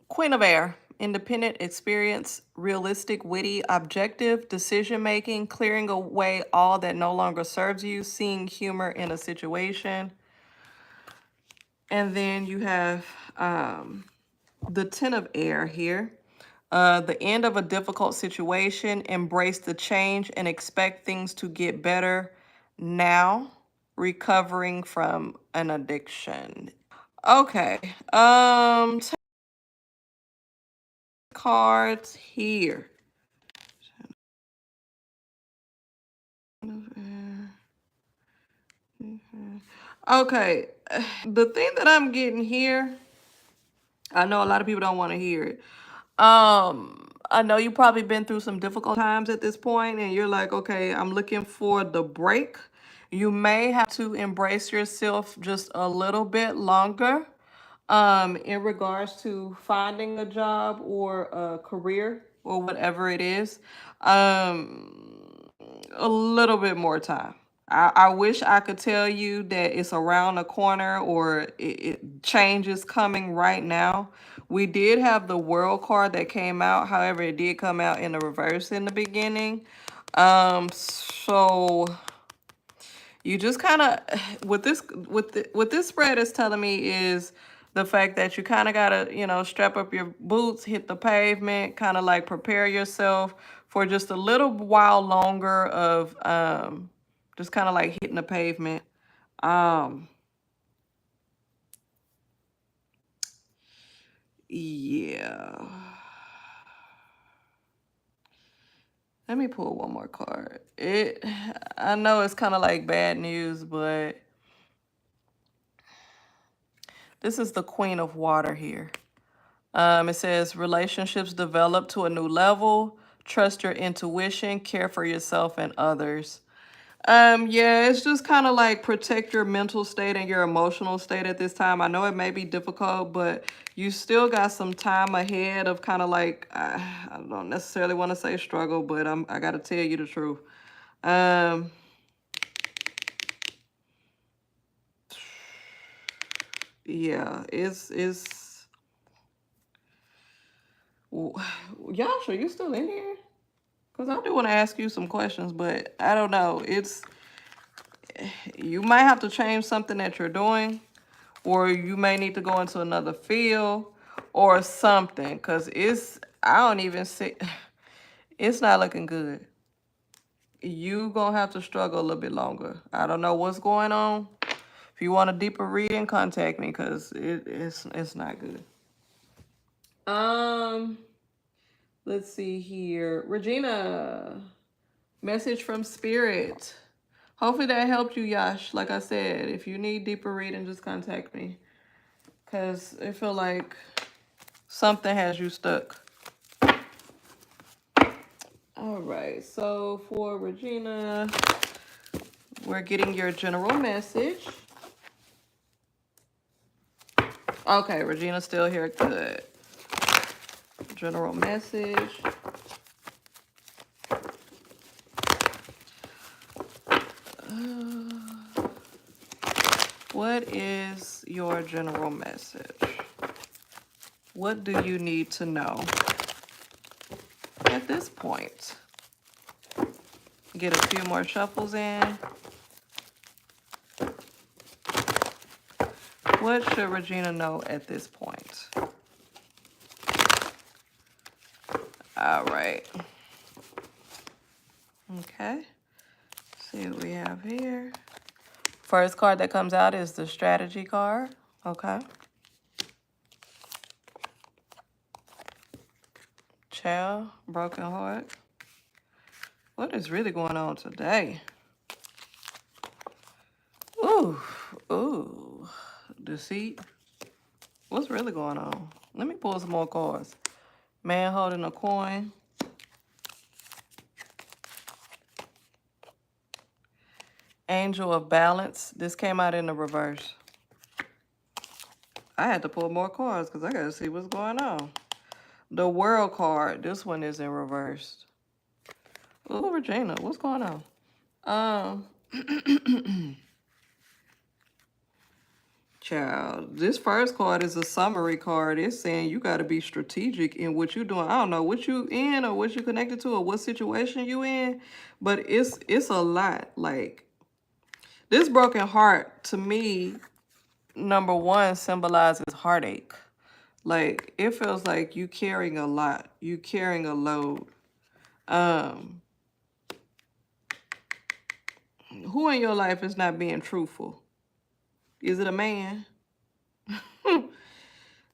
Queen of Air, independent, experience, realistic, witty, objective, decision-making, clearing away all that no longer serves you, seeing humor in a situation. And then you have the Ten of Air here. The end of a difficult situation, embrace the change and expect things to get better now, recovering from an addiction. Okay, cards here. Okay, the thing that I'm getting here, I know a lot of people don't want to hear it. I know you've probably been through some difficult times at this point, and you're like, okay, I'm looking for the break. You may have to embrace yourself just a little bit longer in regards to finding a job or a career or whatever it is. A little bit more time. I wish I could tell you that it's around the corner or change is coming right now. We did have the World card that came out. However, it did come out in the reverse in the beginning. So you just kind of, what this spread is telling me is the fact that you kind of got to, you know, strap up your boots, hit the pavement, kind of like prepare yourself for just a little while longer of just kind of like hitting the pavement. Yeah. Let me pull one more card. I know it's kind of like bad news, but this is the Queen of Water here. It says relationships develop to a new level. Trust your intuition. Care for yourself and others. Yeah, it's just kind of like protect your mental state and your emotional state at this time. I know it may be difficult, but you still got some time ahead of kind of like, I don't necessarily want to say struggle, but I got to tell you the truth. Yeah, Yash, are you still in here? Because I do want to ask you some questions, but I don't know. you might have to change something that you're doing, or you may need to go into another field or something, because I don't even see, it's not looking good. You gonna have to struggle a little bit longer. I don't know what's going on. If you want a deeper reading, contact me, because it's not good. Let's see here. Regina, message from Spirit. Hopefully that helped you, Yash. Like I said, if you need deeper reading, just contact me, because I feel like something has you stuck. All right, so for Regina, we're getting your general message. Okay, Regina's still here. Good. General message. What is your general message? What do you need to know at this point? Get a few more shuffles in. What should Regina know at this point? All right. Okay. Let's see what we have here. First card that comes out is the strategy card. Okay. Child, broken heart. What is really going on today? Ooh, deceit. What's really going on? Let me pull some more cards. Man holding a coin. Angel of balance. This came out in the reverse. I had to pull more cards because I got to see what's going on. The world card. This one is in reverse. Ooh, Regina, what's going on? Child, this first card is a summary card. It's saying you got to be strategic in what you're doing. I don't know what you in or what you connected to or what situation you in, but it's a lot. Like, this broken heart, to me, number one, symbolizes heartache. Like, it feels like you carrying a lot. You carrying a load. Who in your life is not being truthful? Is it a man?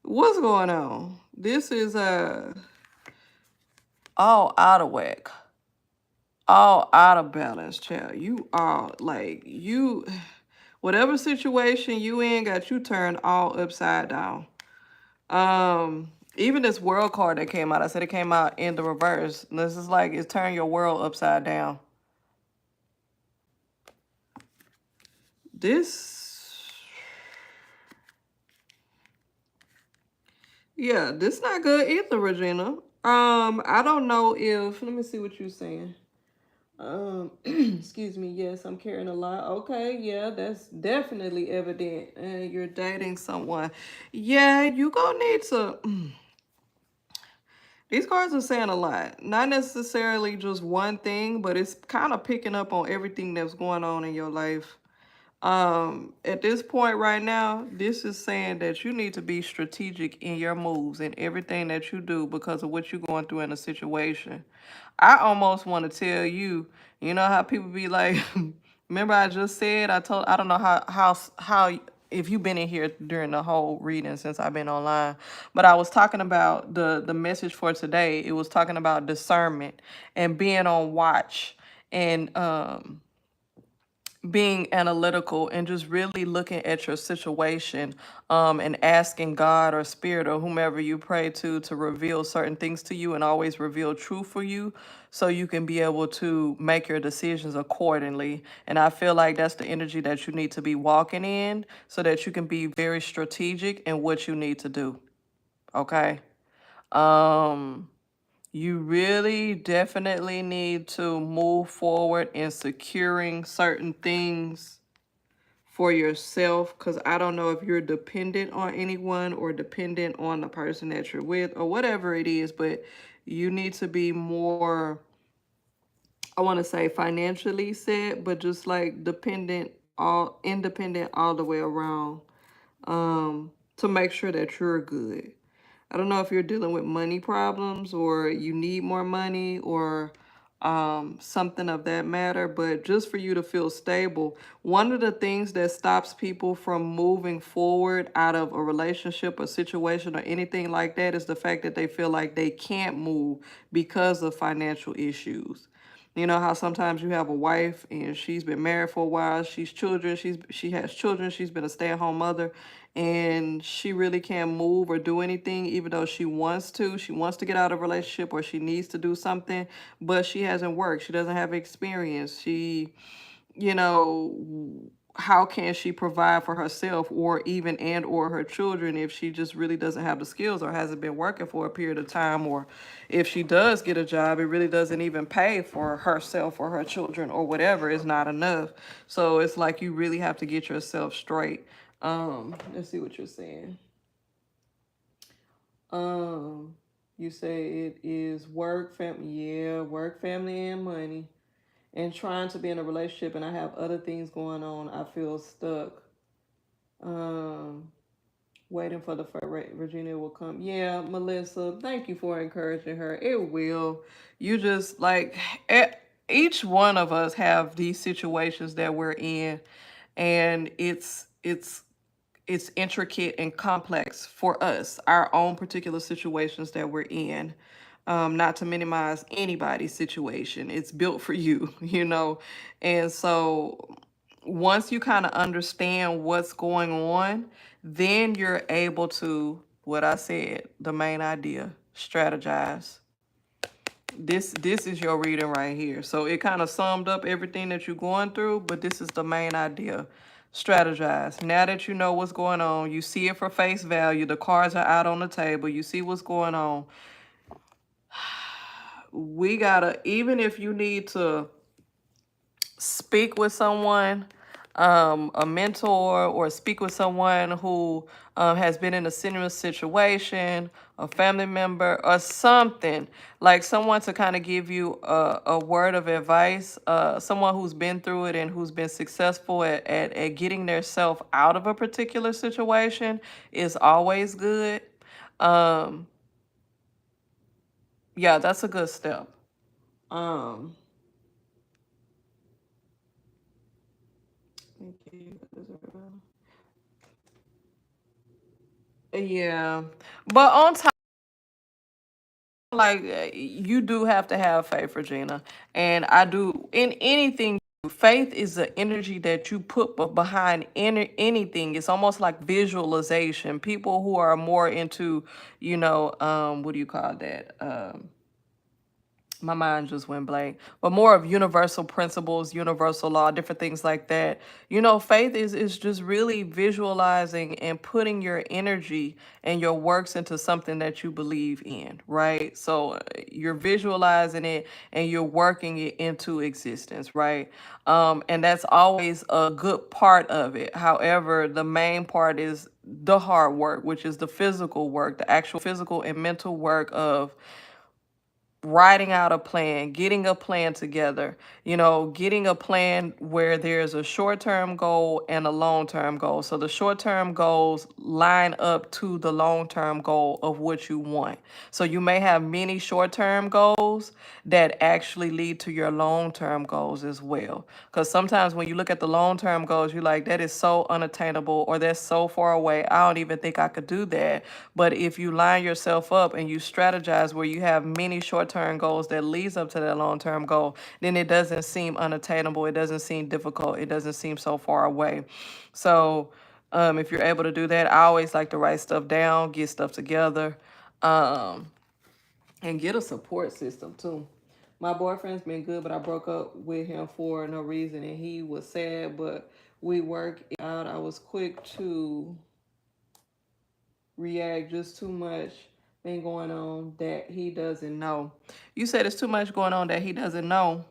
What's going on? This is all out of whack. All out of balance, child. You are like, whatever situation you in got you turned all upside down. Even this world card that came out, I said it came out in the reverse. This is like, it's turned your world upside down. Yeah, this not good either, Regina. I don't know if, let me see what you're saying. Excuse me, yes, I'm carrying a lot. Okay, yeah, that's definitely evident. You're dating someone. Yeah, you gonna need to, these cards are saying a lot. Not necessarily just one thing, but it's kind of picking up on everything that's going on in your life. At this point right now, this is saying that you need to be strategic in your moves and everything that you do because of what you're going through in a situation. I almost want to tell you, you know how people be like, remember I just said, I don't know how if you've been in here during the whole reading since I've been online, but I was talking about the message for today. It was talking about discernment and being on watch and being analytical and just really looking at your situation and asking God or spirit or whomever you pray to reveal certain things to you and always reveal truth for you so you can be able to make your decisions accordingly. And I feel like that's the energy that you need to be walking in so that you can be very strategic in what you need to do. Okay? You really definitely need to move forward in securing certain things for yourself, because I don't know if you're dependent on anyone or dependent on the person that you're with or whatever it is, but you need to be more I want to say financially set, but just like independent all the way around, to make sure that you're good. I don't know if you're dealing with money problems or you need more money or something of that matter, but just for you to feel stable. One of the things that stops people from moving forward out of a relationship or situation or anything like that is the fact that they feel like they can't move because of financial issues. You know how sometimes you have a wife and she's been married for a while, she has children, she's been a stay-at-home mother, and she really can't move or do anything even though she wants to. She wants to get out of a relationship or she needs to do something, but she hasn't worked. She doesn't have experience. You know, how can she provide for herself or even and or her children if she just really doesn't have the skills or hasn't been working for a period of time, or if she does get a job, it really doesn't even pay for herself or her children or whatever. It's not enough. So it's like you really have to get yourself straight. Let's see what you're saying. You say it is work, family, yeah, work, family, and money, and trying to be in a relationship, and I have other things going on. I feel stuck. Um, Waiting for the Virginia will come. Yeah, Melissa, thank you for encouraging her. It will. You just like each one of us have these situations that we're in, and it's intricate and complex for us, our own particular situations that we're in. Not to minimize anybody's situation. It's built for you, you know. And so once you kind of understand what's going on, then you're able to, what I said, the main idea, strategize. This is your reading right here. So it kind of summed up everything that you're going through, but this is the main idea. Strategize. Now that you know what's going on, you see it for face value, the cards are out on the table, you see what's going on. We gotta, even if you need to speak with someone, a mentor, or speak with someone who has been in a similar situation, a family member, or something, like someone to kind of give you a word of advice, someone who's been through it and who's been successful at getting their self out of a particular situation is always good. Um, yeah, that's a good step. Um, yeah, but on top, like you do have to have faith, Regina, and I do in anything. Faith is the energy that you put behind anything. It's almost like visualization. People who are more into, what do you call that? My mind just went blank, but more of universal principles, universal law, different things like that. Faith is just really visualizing and putting your energy and your works into something that you believe in, right? So you're visualizing it and you're working it into existence, right? And that's always a good part of it. However, the main part is the hard work, which is the physical work, the actual physical and mental work of writing out a plan, getting a plan together, getting a plan where there's a short-term goal and a long-term goal. So the short-term goals line up to the long-term goal of what you want. So you may have many short-term goals that actually lead to your long-term goals as well. Because sometimes when you look at the long-term goals, you're like, that is so unattainable or that's so far away. I don't even think I could do that. But if you line yourself up and you strategize where you have many short-term goals that leads up to that long-term goal, then it doesn't seem unattainable. It doesn't seem difficult. It doesn't seem so far away. So if you're able to do that, I always like to write stuff down, get stuff together, and get a support system too. My boyfriend's been good, but I broke up with him for no reason, and he was sad, but we worked it out. I was quick to react, just too much thing going on that he doesn't know. You said it's too much going on that he doesn't know.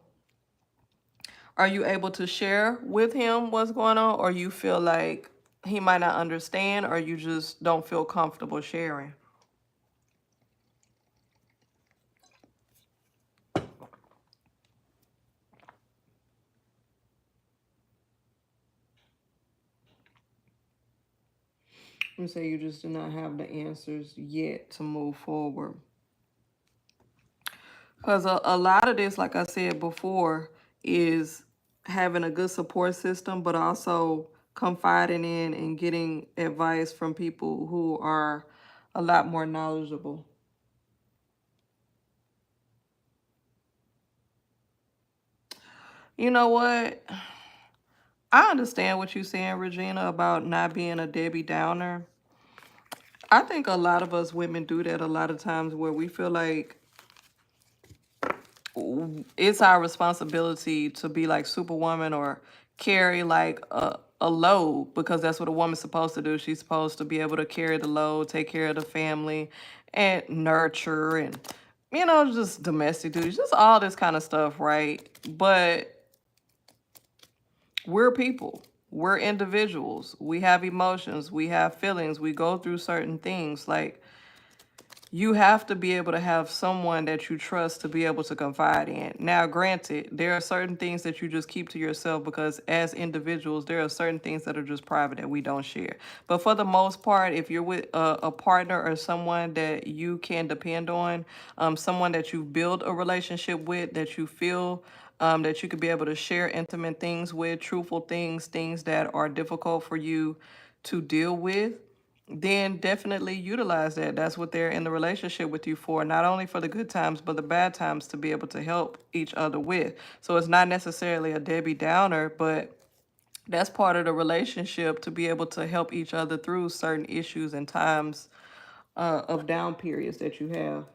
Are you able to share with him what's going on, or you feel like he might not understand, or you just don't feel comfortable sharing? And say you just do not have the answers yet to move forward. Because a lot of this, like I said before, is having a good support system, but also confiding in and getting advice from people who are a lot more knowledgeable. You know what? I understand what you're saying, Regina, about not being a Debbie Downer. I think a lot of us women do that a lot of times where we feel like it's our responsibility to be like Superwoman or carry like a load, because that's what a woman's supposed to do. She's supposed to be able to carry the load, take care of the family, and nurture and, just domestic duties, just all this kind of stuff, right? But we're people. We're individuals. We have emotions. We have feelings. We go through certain things. Like, you have to be able to have someone that you trust to be able to confide in. Now, granted, there are certain things that you just keep to yourself because as individuals, there are certain things that are just private that we don't share. But for the most part, if you're with a partner or someone that you can depend on, someone that you build a relationship with, that you feel that you could be able to share intimate things with, truthful things, things that are difficult for you to deal with, then definitely utilize that. That's what they're in the relationship with you for, not only for the good times, but the bad times to be able to help each other with. So it's not necessarily a Debbie Downer, but that's part of the relationship to be able to help each other through certain issues and times of down periods that you have.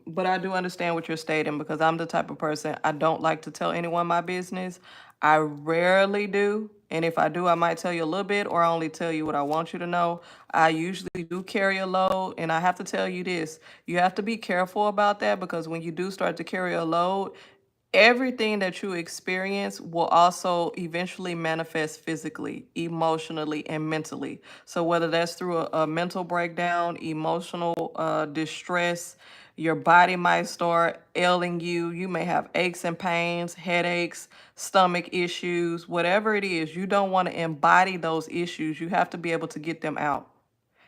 But I do understand what you're stating because I'm the type of person, I don't like to tell anyone my business. I rarely do. And if I do, I might tell you a little bit or I only tell you what I want you to know. I usually do carry a load. And I have to tell you this, you have to be careful about that because when you do start to carry a load, everything that you experience will also eventually manifest physically, emotionally, and mentally. So whether that's through a mental breakdown, emotional distress, your body might start ailing you. You may have aches and pains, headaches, stomach issues, whatever it is. You don't want to embody those issues. You have to be able to get them out.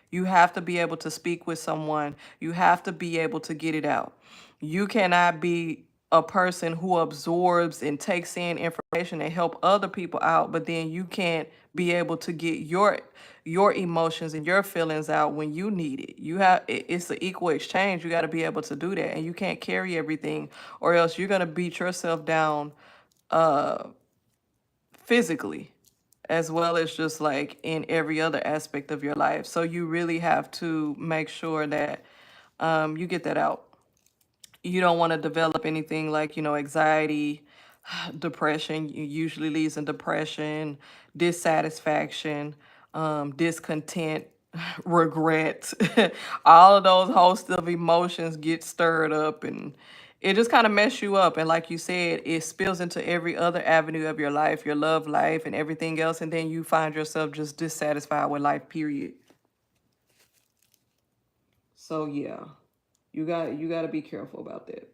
You have to be able to speak with someone. You have to be able to get it out. You cannot be a person who absorbs and takes in information and help other people out, but then you can't be able to get your emotions and your feelings out when you need it. It's an equal exchange. You got to be able to do that, and you can't carry everything, or else you're gonna beat yourself down physically as well as just like in every other aspect of your life. So you really have to make sure that you get that out. You don't want to develop anything like, anxiety, depression. Usually leads in depression, dissatisfaction, discontent, regret. All of those hosts of emotions get stirred up and it just kind of mess you up. And like you said, it spills into every other avenue of your life, your love life and everything else. And then you find yourself just dissatisfied with life, period. So yeah, you got to be careful about that.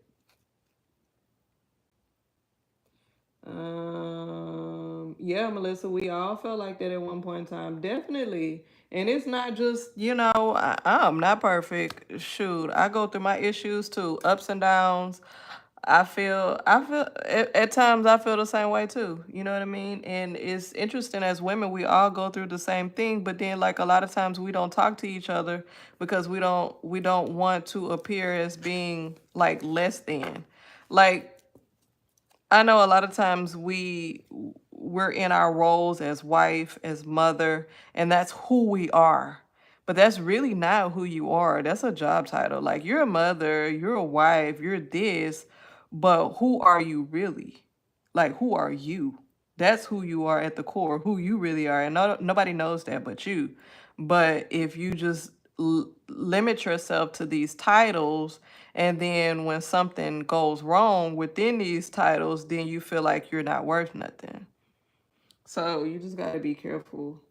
Yeah, Melissa, we all felt like that at one point in time, definitely. And it's not just, I'm not perfect. Shoot, I go through my issues too, ups and downs. I feel at times I feel the same way too. You know what I mean? And it's interesting as women, we all go through the same thing, but then like a lot of times we don't talk to each other because we don't want to appear as being like less than. Like I know a lot of times we're in our roles as wife, as mother, and that's who we are. But that's really not who you are. That's a job title. Like you're a mother, you're a wife, you're this, but who are you really? Like who are you? That's who you are at the core, who you really are. And nobody knows that but you. But if you just limit yourself to these titles, and then when something goes wrong within these titles, then you feel like you're not worth nothing. So you just got to be careful.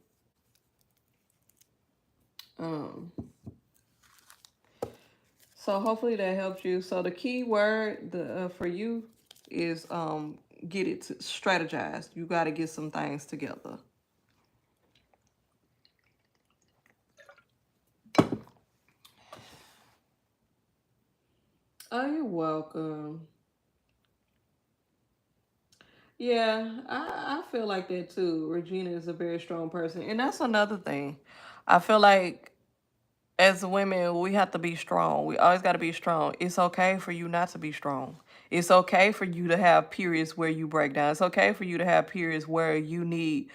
Um, so hopefully that helps you. So the key word for you is get it to strategize. You got to get some things together. You're welcome. Yeah, I feel like that too. Regina is a very strong person. And that's another thing. I feel like as women, we have to be strong. We always got to be strong. It's okay for you not to be strong. It's okay for you to have periods where you break down. It's okay for you to have periods where you need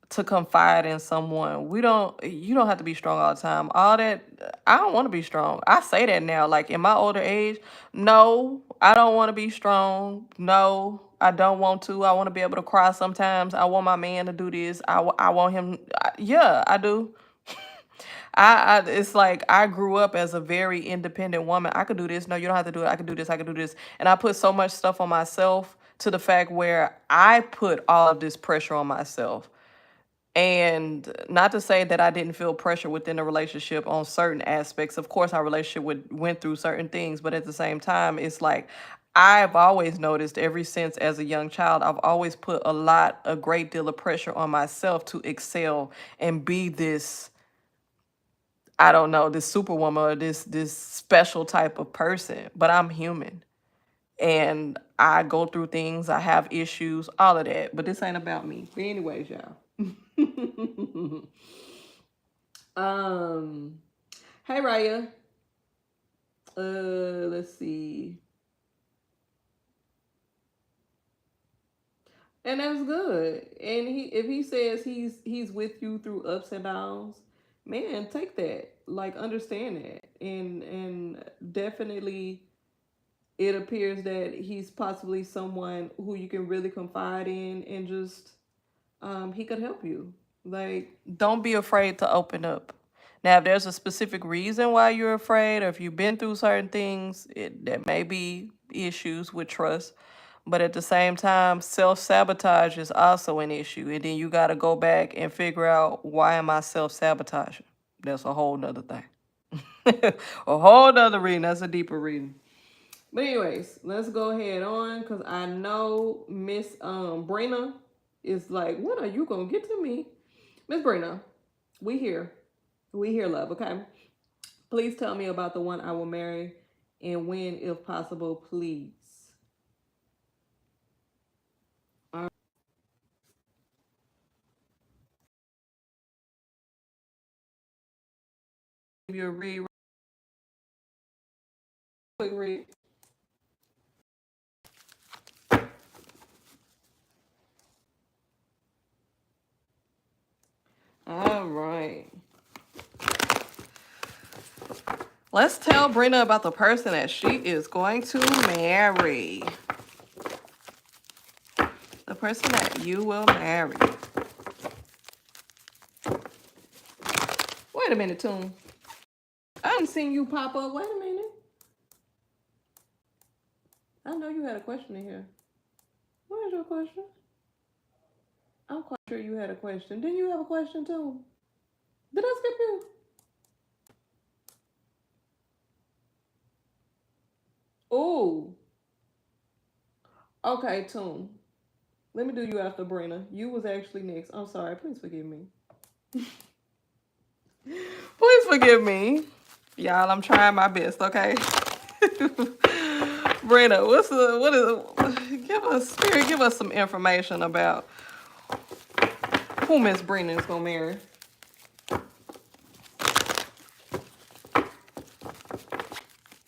to confide in someone. You don't have to be strong all the time. All that, I don't want to be strong. I say that now, like in my older age, no, I don't want to be strong. No, I don't want to. I want to be able to cry sometimes. I want my man to do this. I want him. Yeah, I do. It's like I grew up as a very independent woman. I could do this. No, you don't have to do it. I could do this. I could do this. And I put so much stuff on myself to the fact where I put all of this pressure on myself. And not to say that I didn't feel pressure within the relationship on certain aspects. Of course, our relationship went through certain things, but at the same time, it's like I've always noticed ever since as a young child, I've always put a great deal of pressure on myself to excel and be this, I don't know, this superwoman or this special type of person. But I'm human and I go through things, I have issues, all of that. But this ain't about me. But anyways, y'all. um hey Raya. Let's see. And that's good. And if he says he's with you through ups and downs, man, take that. Like understand that. And definitely it appears that he's possibly someone who you can really confide in and just he could help you. Like, don't be afraid to open up. Now, if there's a specific reason why you're afraid, or if you've been through certain things, there may be issues with trust. But at the same time, self-sabotage is also an issue. And then you got to go back and figure out, why am I self-sabotaging? That's a whole nother thing. A whole nother reading. That's a deeper reading. But anyways, let's go ahead on because I know Miss Brina is like, when are you gonna get to me? Miss Brina, we here. We here, love, okay? Please tell me about the one I will marry and when, if possible, please. Give you a read, quick read. All right. Let's tell Brina about the person that she is going to marry. The person that you will marry. Wait a minute, Toon. I haven't seen you pop up. Wait a minute. I know you had a question in here. What is your question? I'm quite sure you had a question. Didn't you have a question too? Did I skip you? Oh, okay, Toon. Let me do you after Brina. You was actually next. I'm sorry. Please forgive me. Please forgive me. Y'all, I'm trying my best, okay? Brina, give us some information about who Miss Brina is gonna marry.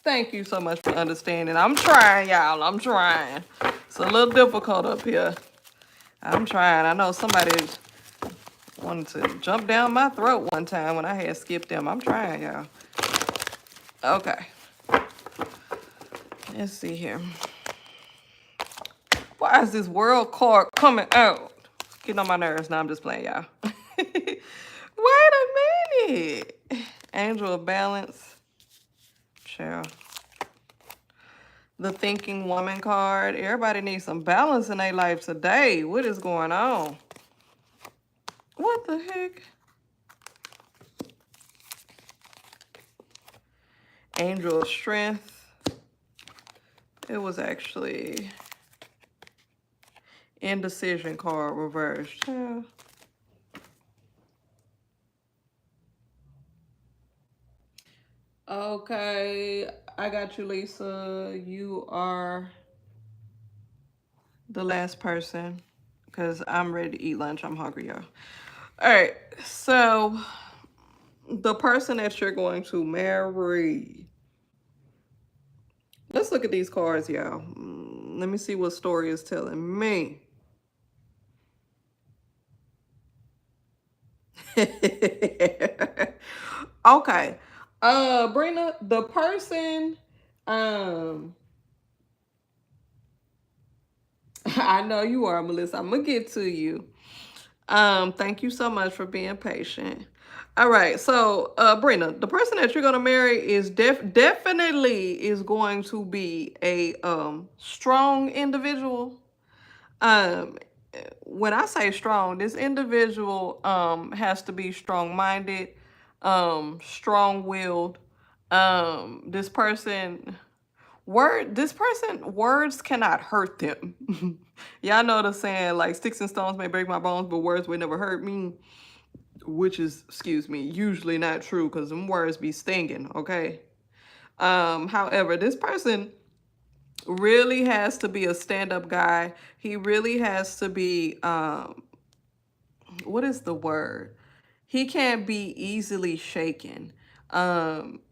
Thank you so much for understanding. I'm trying, y'all. I'm trying. It's a little difficult up here. I'm trying. I know somebody wanted to jump down my throat one time when I had skipped them. I'm trying, y'all. Okay. Let's see here. Why is this world card coming out? It's getting on my nerves. Now I'm just playing, y'all. Wait a minute. Angel of Balance. Child. The Thinking Woman card. Everybody needs some balance in their life today. What is going on? What the heck? Angel of Strength. It was actually Indecision card reversed. Yeah. Okay, I got you, Lisa. You are the last person because I'm ready to eat lunch. I'm hungry, y'all. All right, so the person that you're going to marry. Let's look at these cards, y'all. Let me see what story is telling me. Okay. Brina, the person, um, I know you are, Melissa. I'm gonna get to you. Thank you so much for being patient. All right, so Brina, the person that you're gonna marry is definitely is going to be a strong individual. Um, when I say strong, this individual has to be strong-minded, strong-willed. This person words cannot hurt them. Y'all know the saying, like, sticks and stones may break my bones, but words will never hurt me, which is, excuse me, usually not true because them words be stinging, okay? However, this person really has to be a stand-up guy. He really has to be what is the word? He can't be easily shaken.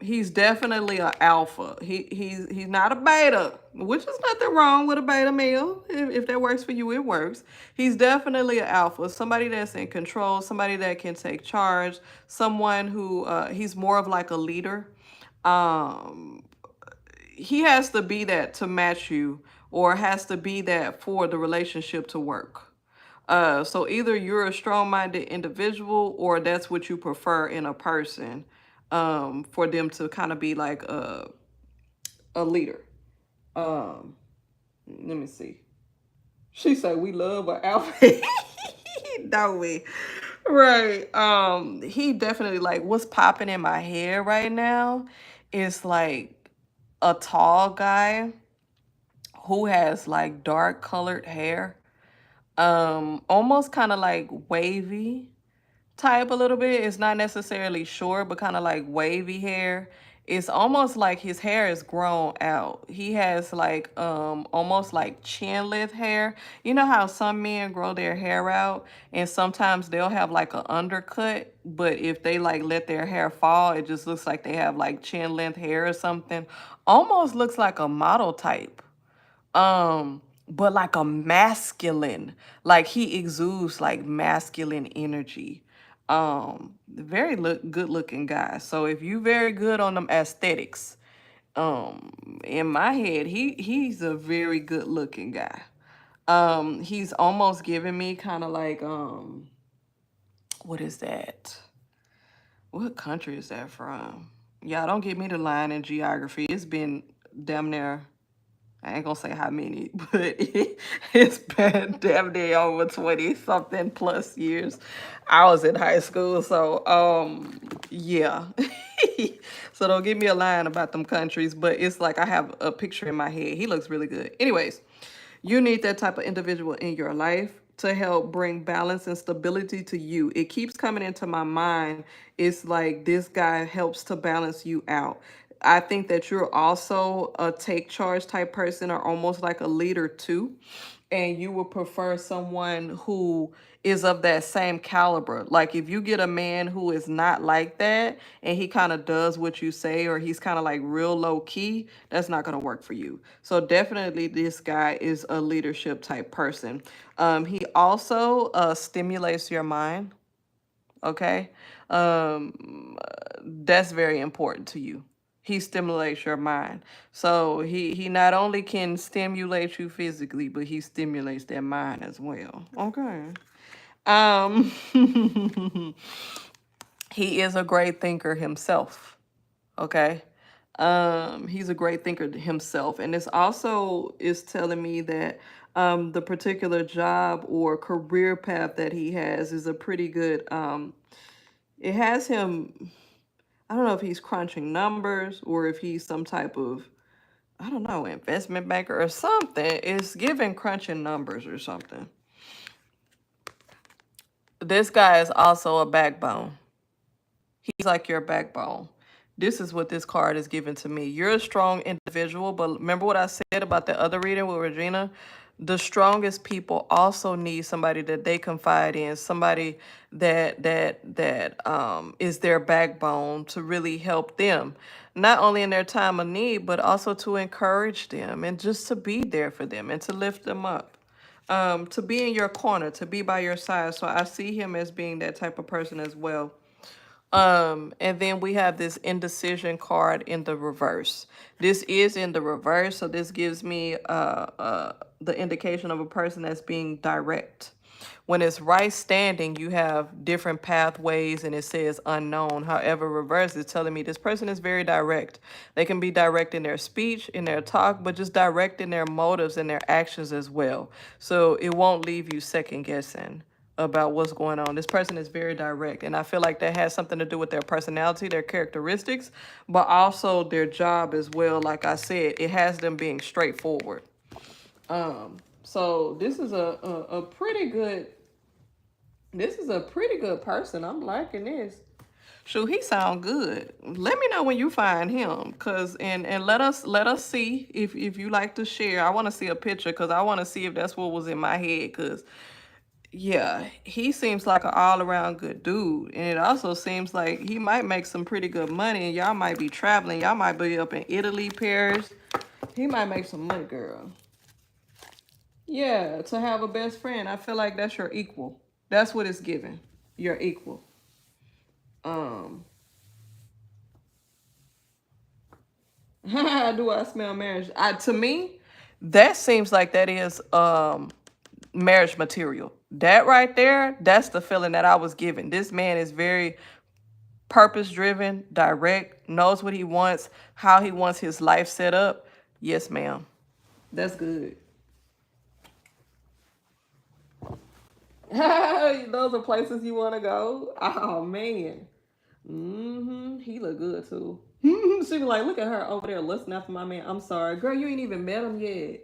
He's definitely an alpha. He's not a beta, which is nothing wrong with a beta male. If that works for you, it works. He's definitely an alpha, somebody that's in control, somebody that can take charge, someone who he's more of like a leader. Um, he has to be that to match you, or has to be that for the relationship to work. So either you're a strong-minded individual or that's what you prefer in a person, for them to kind of be like a leader. Um, Let me see. She said we love our outfit. Don't we? Right. He definitely, like, what's popping in my head right now is like a tall guy who has like dark colored hair. Almost kind of like wavy type a little bit. It's not necessarily short, but kind of like wavy hair. It's almost like his hair is grown out. He has like almost like chin length hair. You know how some men grow their hair out and sometimes they'll have like an undercut, but if they like let their hair fall, it just looks like they have like chin length hair or something. Almost looks like a model type. But like a masculine, like he exudes like masculine energy. Very good looking guy. So if you very good on them aesthetics, in my head, he's a very good looking guy. He's almost giving me kind of like what is that? What country is that from? Y'all don't give me the line in geography. It's been damn near, I ain't gonna say how many, but it's been damn near over 20 something plus years. I was in high school, so yeah. So don't give me a line about them countries, but it's like I have a picture in my head. He looks really good. Anyways, you need that type of individual in your life to help bring balance and stability to you. It keeps coming into my mind. It's like this guy helps to balance you out. I think that you're also a take charge type person, or almost like a leader too. And you would prefer someone who is of that same caliber. Like if you get a man who is not like that and he kind of does what you say, or he's kind of like real low key, that's not going to work for you. So definitely this guy is a leadership type person. He also stimulates your mind. Okay. That's very important to you. He stimulates your mind. So he not only can stimulate you physically, but he stimulates their mind as well. Okay. Um he is a great thinker himself. Okay. He's a great thinker himself. And this also is telling me that the particular job or career path that he has is a pretty good it has him, I don't know if he's crunching numbers or if he's some type of, I don't know, investment banker or something. It's giving crunching numbers or something. This guy is also a backbone. He's like your backbone. This is what this card is giving to me. You're a strong individual, but remember what I said about the other reading with Regina? The strongest people also need somebody that they confide in, somebody that is their backbone to really help them, not only in their time of need, but also to encourage them and just to be there for them and to lift them up. To be in your corner, to be by your side. So I see him as being that type of person as well. And then we have this indecision card in the reverse. This is in the reverse, so this gives me the indication of a person that's being direct. When it's right standing, you have different pathways and it says unknown. However, reverse is telling me this person is very direct. They can be direct in their speech, in their talk, but just direct in their motives and their actions as well. So it won't leave you second guessing about what's going on. This person is very direct, and I feel like that has something to do with their personality, their characteristics, but also their job as well. Like I said, it has them being straightforward. So this is a pretty good, this is a pretty good person. I'm liking this. Shoot, he sound good. Let me know when you find him, cause and let us see if you like to share. I want to see a picture, cause I want to see if that's what was in my head, cause yeah, he seems like an all-around good dude. And it also seems like he might make some pretty good money. And y'all might be traveling. Y'all might be up in Italy, Paris. He might make some money, girl. Yeah, to have a best friend. I feel like that's your equal. That's what it's giving. Your equal. Do I smell marriage? To me, that seems like that is marriage material. That right there, that's the feeling that I was given. This man is very purpose driven, direct, knows what he wants, how he wants his life set up. Yes, ma'am. That's good. Those are places you want to go. Oh man. He look good too. She be like, look at her over there listening after my man. I'm sorry, girl, you ain't even met him yet.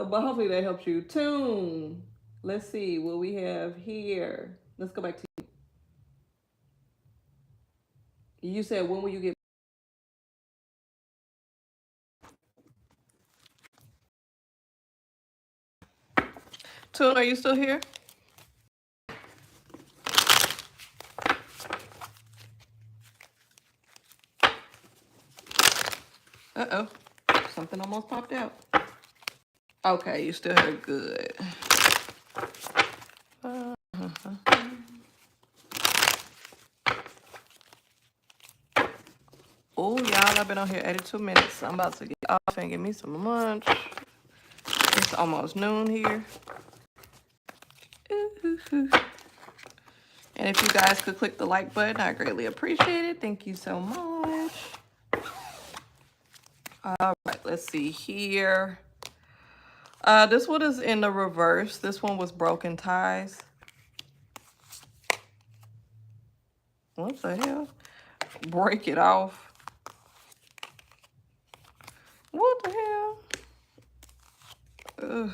But hopefully that helps you. Tune. Let's see what we have here. Let's go back to you. You said, when will you get? Tune, are you still here? Uh-oh. Something almost popped out. Okay, you still here. Good. Oh, y'all, I've been on here 82 minutes. I'm about to get off and get me some lunch. It's almost noon here. And if you guys could click the like button, I greatly appreciate it. Thank you so much. All right, let's see here. This one is in the reverse. This one was broken ties. What the hell? Break it off. What the hell? Ugh.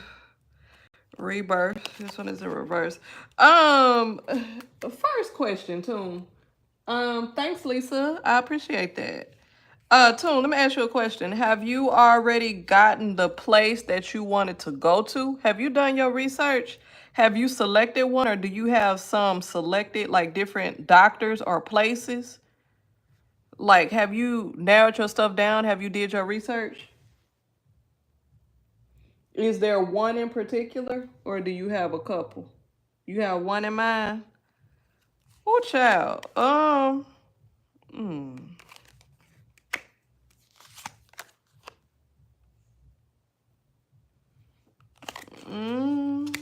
Rebirth. This one is in reverse. First question, Toon. Thanks, Lisa. I appreciate that. Toon, let me ask you a question. Have you already gotten the place that you wanted to go to? Have you done your research? Have you selected one, or do you have some selected, like different doctors or places? Like, have you narrowed your stuff down? Have you did your research? Is there one in particular, or do you have a couple? You have one in mind? Oh, child. Hmm. Mm.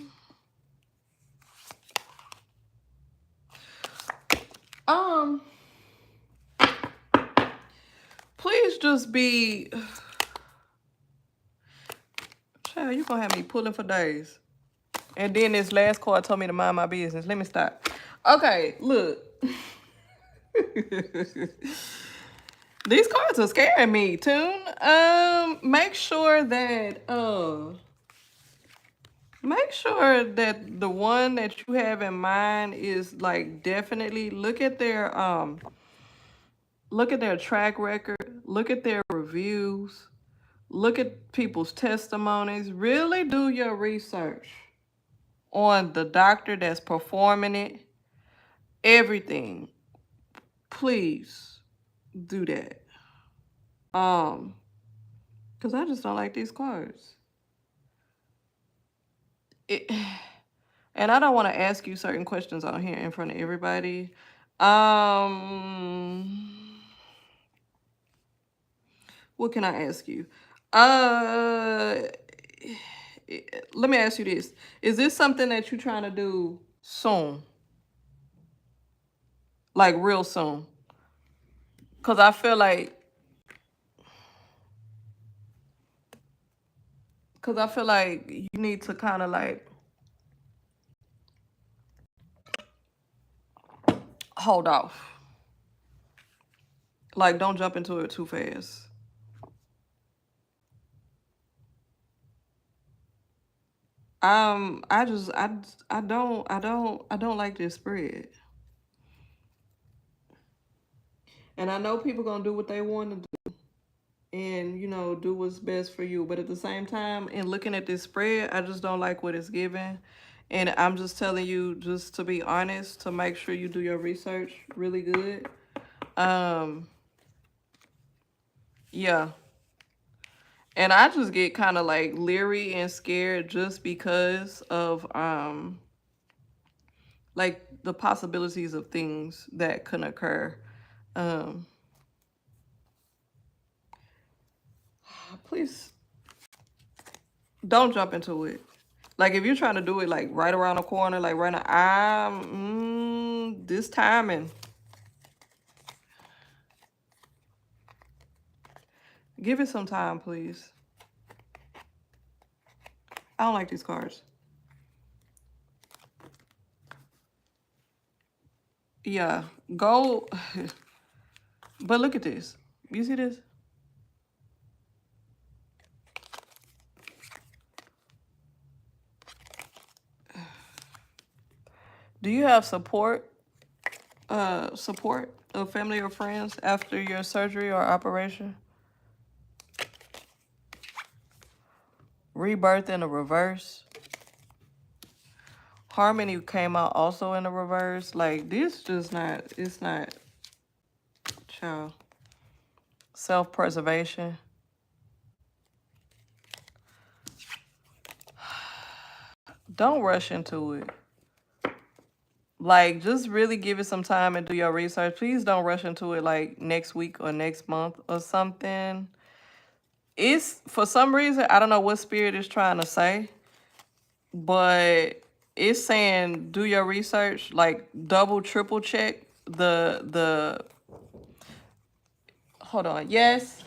Please just be. Child, you gonna have me pulling for days. And then this last card told me to mind my business. Let me stop. Okay, look. These cards are scaring me, Toon. Make sure that Make sure that the one that you have in mind is like definitely look at their track record, look at their reviews, look at people's testimonies. Really do your research on the doctor that's performing it. Everything. Please do that. Because I just don't like these cards. And I don't want to ask you certain questions on here in front of everybody. What can I ask you? Let me ask you this. Is this something that you're trying to do soon? Like real soon? Because I feel like you need to kind of like hold off. Like, don't jump into it too fast. I don't like this spread. And I know people gonna do what they want to do and, you know, do what's best for you. But at the same time, in looking at this spread, I just don't like what it's giving. And I'm just telling you, just to be honest, to make sure you do your research really good. Yeah. And I just get kind of like leery and scared just because of like the possibilities of things that can occur. Please don't jump into it. Like if you're trying to do it like right around the corner, like right now, this timing. Give it some time, please. I don't like these cards. Yeah, go. But look at this. You see this? Do you have support of family or friends after your surgery or operation? Rebirth in the reverse. Harmony came out also in the reverse. Like this just not, it's not, child. Self-preservation. Don't rush into it. Like, just really give it some time and do your research. Please don't rush into it like next week or next month or something. It's, for some reason, I don't know what spirit is trying to say, but it's saying do your research, like double, triple check the hold on. Yes.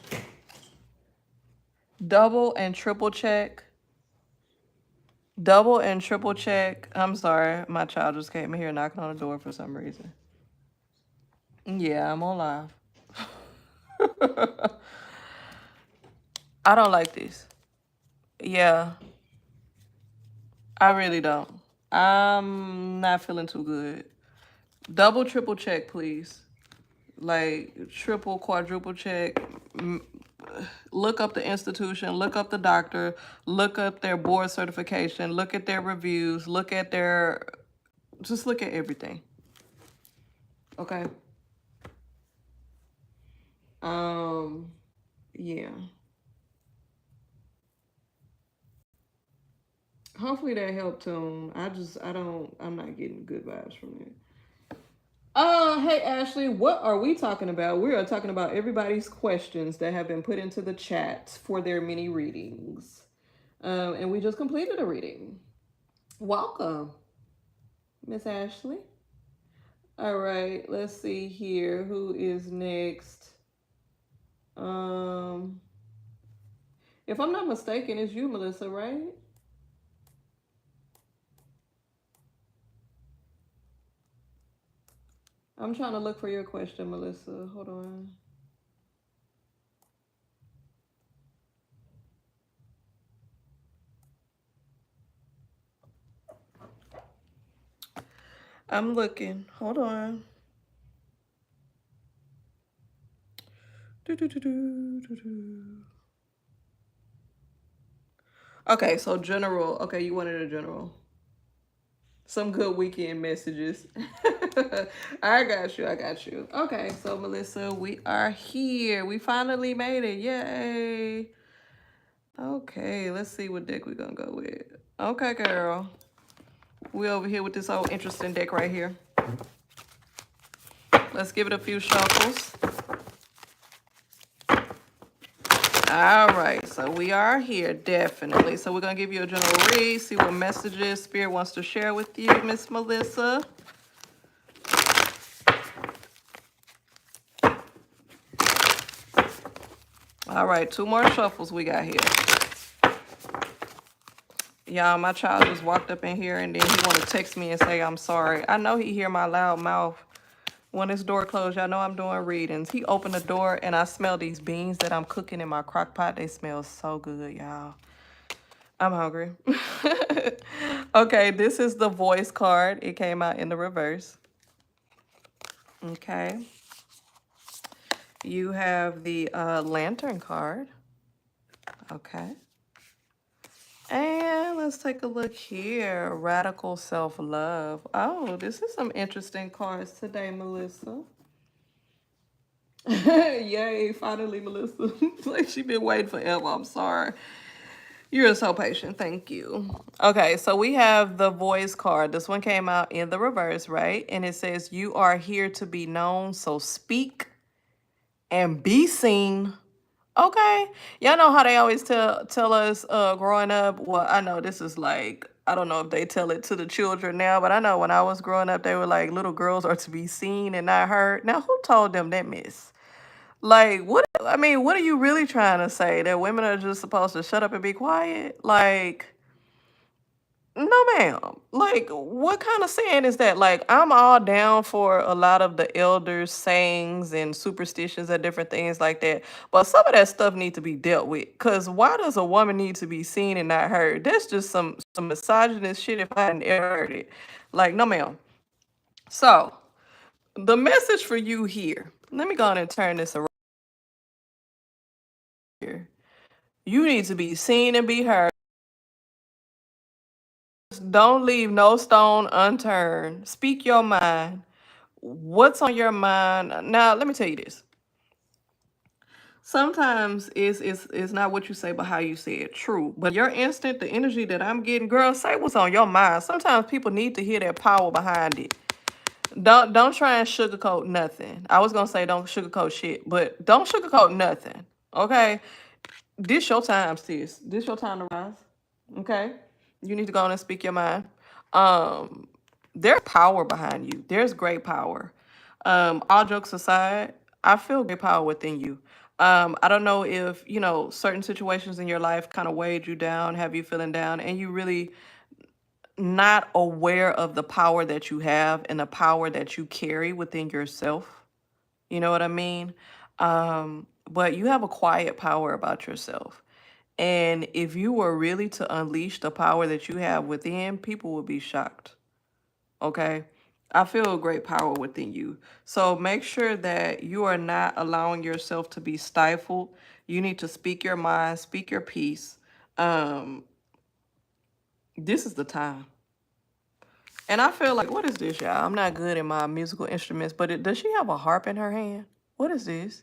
Double and triple check. Double and triple check. I'm sorry. My child just came here knocking on the door for some reason. Yeah, I'm on live. I don't like this. Yeah, I really don't. I'm not feeling too good. Double, triple check, please. Like, triple, quadruple check. Look up the institution, look up the doctor, look up their board certification, look at their reviews, look at their, just look at everything. Okay. Yeah. Hopefully that helped too. I'm not getting good vibes from it. Hey Ashley, what are we talking about? We are talking about everybody's questions that have been put into the chat for their mini readings. And we just completed a reading. Welcome, Miss Ashley. All right, let's see here. Who is next? If I'm not mistaken, it's you, Melissa, right? I'm trying to look for your question, Melissa. Hold on. I'm looking. Hold on. Okay, so general. Okay, you wanted a general. Some good weekend messages. I got you. I got you. Okay, so Melissa, we are here. We finally made it. Yay. Okay, let's see what deck we're gonna go with. Okay, girl. We over here with this old interesting deck right here. Let's give it a few shuffles. All right, so we are here, definitely. So we're going to give you a general read, see what messages Spirit wants to share with you, Miss Melissa. All right, 2 more shuffles we got here. Y'all, my child just walked up in here and then he want to text me and say, I'm sorry. I know he hear my loud mouth. When this door closed, y'all know I'm doing readings. He opened the door and I smell these beans that I'm cooking in my crock pot. They smell so good, y'all. I'm hungry. Okay, this is the voice card. It came out in the reverse. Okay. You have the lantern card. Okay. And let's take a look here. Radical self-love. Oh, this is some interesting cards today, Melissa. Yay, finally, Melissa. Like she been waiting forever. I'm sorry. You're so patient. Thank you. Okay, so we have the voice card. This one came out in the reverse, right? And it says, you are here to be known, so speak and be seen. Okay. Y'all know how they always tell us growing up. Well, I know this is like, I don't know if they tell it to the children now, but I know when I was growing up, they were like, little girls are to be seen and not heard. Now, who told them that, miss? Like, what, I mean, what are you really trying to say? That women are just supposed to shut up and be quiet? Like, no, ma'am. Like, what kind of saying is that? Like, I'm all down for a lot of the elders' sayings and superstitions and different things like that. But some of that stuff needs to be dealt with. Because why does a woman need to be seen and not heard? That's just some misogynist shit if I hadn't ever heard it. Like, no, ma'am. So, the message for you here, let me go on and turn this around here. You need to be seen and be heard. Don't leave no stone unturned. Speak your mind. What's on your mind? Now, let me tell you this. Sometimes it's not what you say, but how you say it. True. But your instinct, the energy that I'm getting, girl, say what's on your mind. Sometimes people need to hear that power behind it. Don't try and sugarcoat nothing. I was gonna say don't sugarcoat shit, but don't sugarcoat nothing. Okay? This your time, sis. This your time to rise. Okay? You need to go on and speak your mind. Um, there's power behind you. There's great power. All jokes aside, I feel great power within you. I don't know if, you know, certain situations in your life kind of weighed you down, have you feeling down, and you really not aware of the power that you have and the power that you carry within yourself. You know what I mean? But you have a quiet power about yourself. And if you were really to unleash the power that you have within, people would be shocked. Okay? I feel a great power within you. So make sure that you are not allowing yourself to be stifled. You need to speak your mind, speak your piece. This is the time. And I feel like, what is this, y'all? I'm not good in my musical instruments, but does she have a harp in her hand? What is this?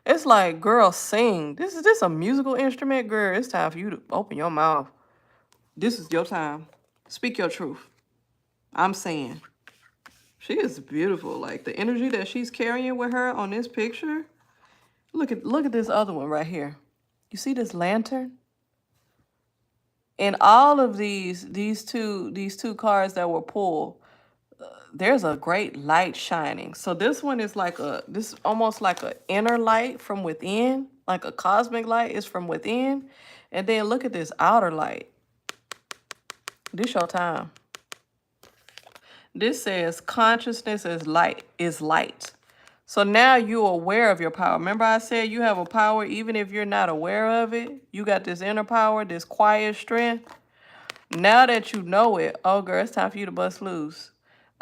It's like, girl, sing. Is this a musical instrument? Girl, it's time for you to open your mouth. This is your time. Speak your truth. I'm saying. She is beautiful. Like the energy that she's carrying with her on this picture. Look at this other one right here. You see this lantern? And all of these two cards that were pulled, there's a great light shining. So this one is like this almost like an inner light from within, like a cosmic light is from within. And then look at this outer light. This your time. This says consciousness is light. So now you're aware of your power. Remember I said you have a power even if you're not aware of it. You got this inner power, this quiet strength. Now that you know it, oh girl, it's time for you to bust loose.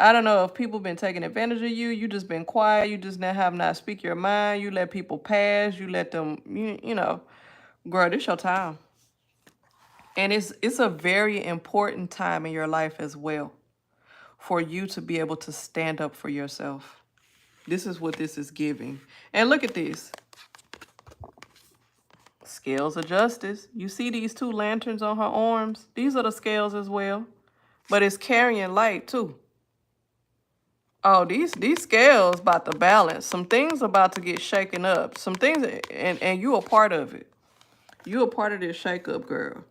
I don't know if people been taking advantage of you. You just been quiet. You just have not speak your mind. You let people pass. You let them, you know, girl, this your time. And it's a very important time in your life as well for you to be able to stand up for yourself. This is what this is giving. And look at this. Scales of justice. You see these two lanterns on her arms? These are the scales as well. But it's carrying light too. Oh, these scales about to balance. Some things about to get shaken up. Some things, and you a part of it. You a part of this shake up, girl.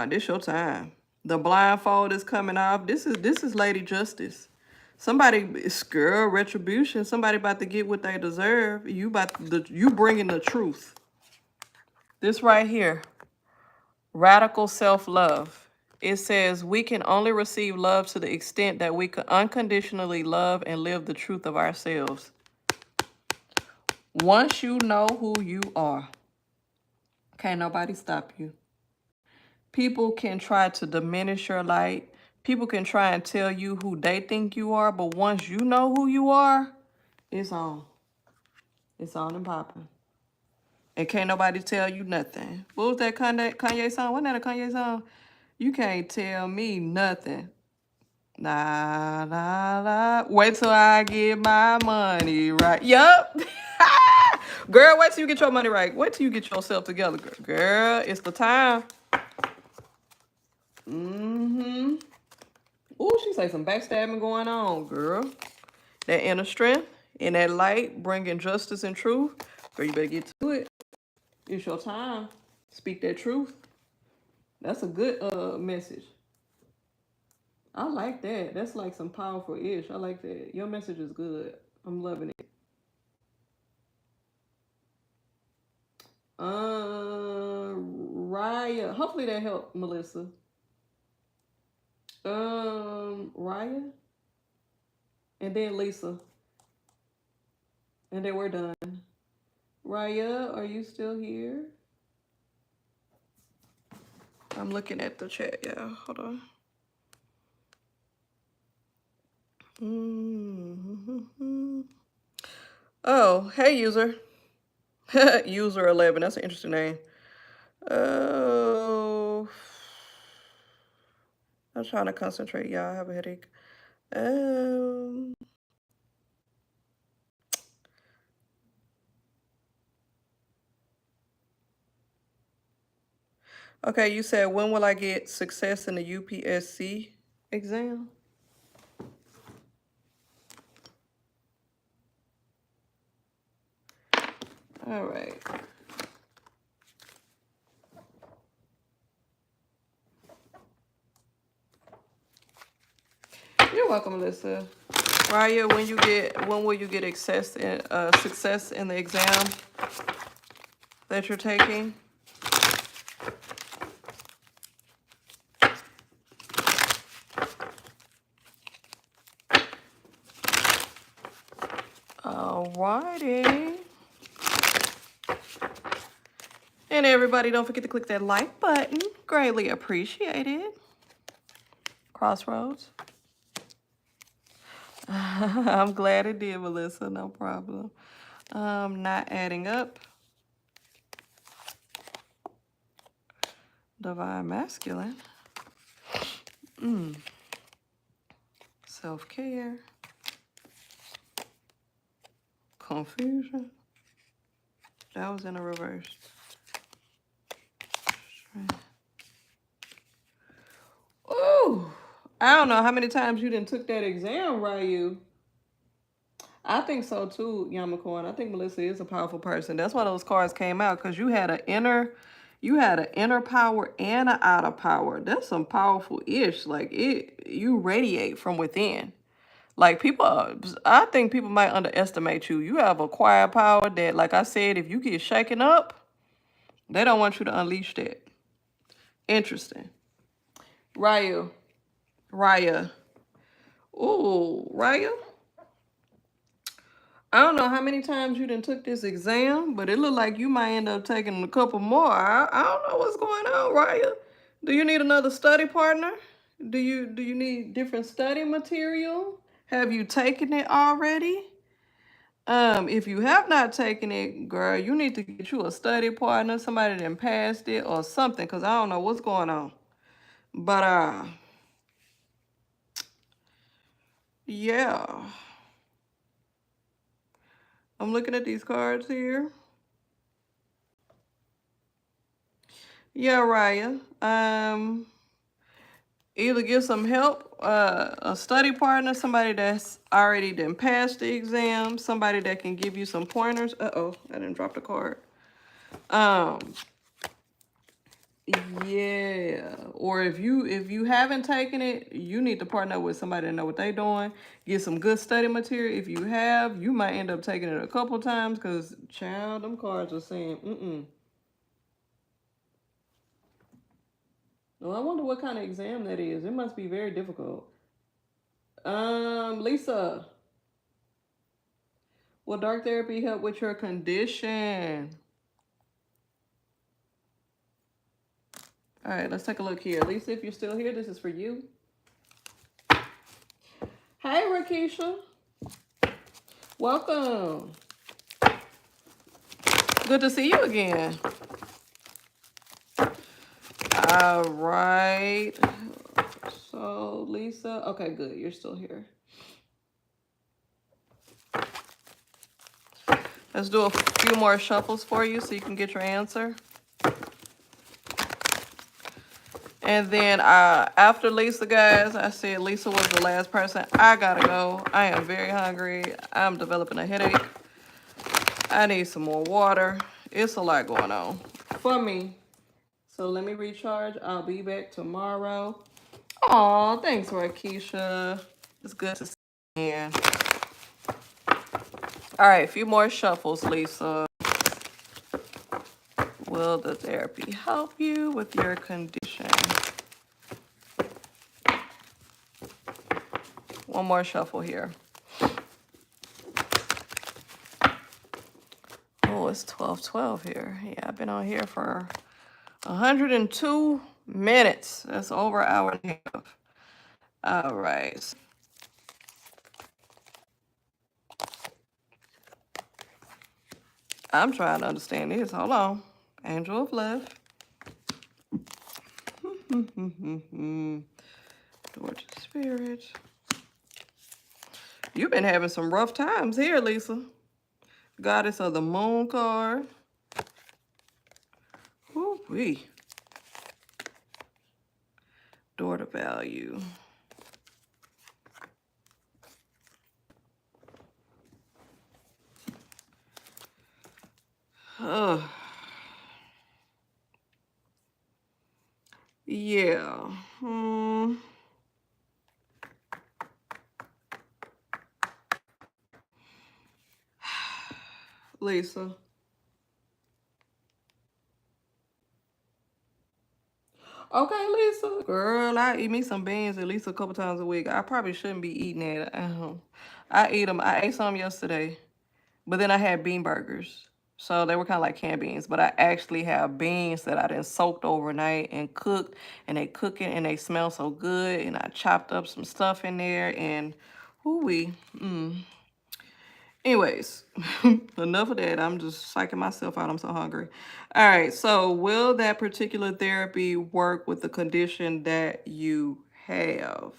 This your time. The blindfold is coming off. This is Lady Justice. Somebody, girl, retribution. Somebody about to get what they deserve. You bringing the truth. This right here, radical self-love. It says we can only receive love to the extent that we can unconditionally love and live the truth of ourselves. Once you know who you are, can't nobody stop you. People can try to diminish your light. People can try and tell you who they think you are, but once you know who you are, it's on. It's on and popping. And can't nobody tell you nothing. What was that Kanye song? Wasn't that a Kanye song? You can't tell me nothing. Nah, nah, nah. Wait till I get my money right. Yup. Girl, wait till you get your money right. Wait till you get yourself together, girl. Girl, it's the time. Mm-hmm. Ooh, she say some backstabbing going on, girl. That inner strength and that light bringing justice and truth. Girl, you better get to it. It's your time. Speak that truth. That's a good message. I like that. That's like some powerful ish. I like that. Your message is good. I'm loving it. Raya. Hopefully that helped, Melissa. Raya. And then Lisa. And then we're done. Raya, are you still here? I'm looking at the chat, yeah. Hold on. Oh, hey, user. User 11. That's an interesting name. Oh. I'm trying to concentrate, y'all. I have a headache. Okay, you said, when will I get success in the UPSC exam? All right. You're welcome, Melissa. Raya, when will you get success in the exam that you're taking? Alrighty. And everybody, don't forget to click that like button. Greatly appreciated. Crossroads. I'm glad it did, Melissa. No problem. Not adding up. Divine masculine. Self-care. Confusion. That was in a reverse. Ooh. I don't know how many times you done took that exam, Ryu. I think so too, Yamacorn. I think Melissa is a powerful person. That's why those cards came out, because you had an inner power and an outer power. That's some powerful ish. Like you radiate from within. Like people, I think people might underestimate you. You have a quiet power that, like I said, if you get shaken up, they don't want you to unleash that. Interesting. Raya. Ooh, Raya. I don't know how many times you done took this exam, but it looked like you might end up taking a couple more. I don't know what's going on, Raya. Do you need another study partner? Do you need different study material? Have you taken it already? If you have not taken it, girl, you need to get you a study partner, somebody that passed it or something, because I don't know what's going on. But yeah. I'm looking at these cards here. Yeah, Raya. Either get some help, a study partner, somebody that's already done passed the exam, somebody that can give you some pointers. Uh-oh, I didn't drop the card. Yeah. Or if you haven't taken it, you need to partner with somebody that know what they're doing. Get some good study material. If you have, you might end up taking it a couple times because, child, them cards are saying, Well, I wonder what kind of exam that is. It must be very difficult. Lisa, will dark therapy help with your condition? All right, let's take a look here. Lisa, if you're still here, this is for you. Hey, Rakisha. Welcome. Good to see you again. All right. So, Lisa, okay, good. You're still here. Let's do a few more shuffles for you so you can get your answer. And then after Lisa, guys, I said Lisa was the last person. I gotta go. I am very hungry. I'm developing a headache. I need some more water. It's a lot going on for me. So let me recharge. I'll be back tomorrow. Aw, thanks, Rakisha. It's good to see you again. All right, a few more shuffles, Lisa. Will the therapy help you with your condition? One more shuffle here. Oh, it's 12:12 here. Yeah, I've been on here for 102 minutes. That's over an hour and a half. All right. I'm trying to understand this. Hold on. Angel of Love. Torch Spirit. You've been having some rough times here, Lisa. Goddess of the Moon card. Woo-wee. Daughter value. Yeah. Lisa. Okay, Lisa. Girl, I eat me some beans at least a couple times a week. I probably shouldn't be eating that. I eat them. I ate some yesterday, but then I had bean burgers. So they were kind of like canned beans, but I actually have beans that I done soaked overnight and cooked, and they cooking and they smell so good. And I chopped up some stuff in there, and whoo-wee. Anyways, enough of that. I'm just psyching myself out. I'm so hungry. All right. So will that particular therapy work with the condition that you have?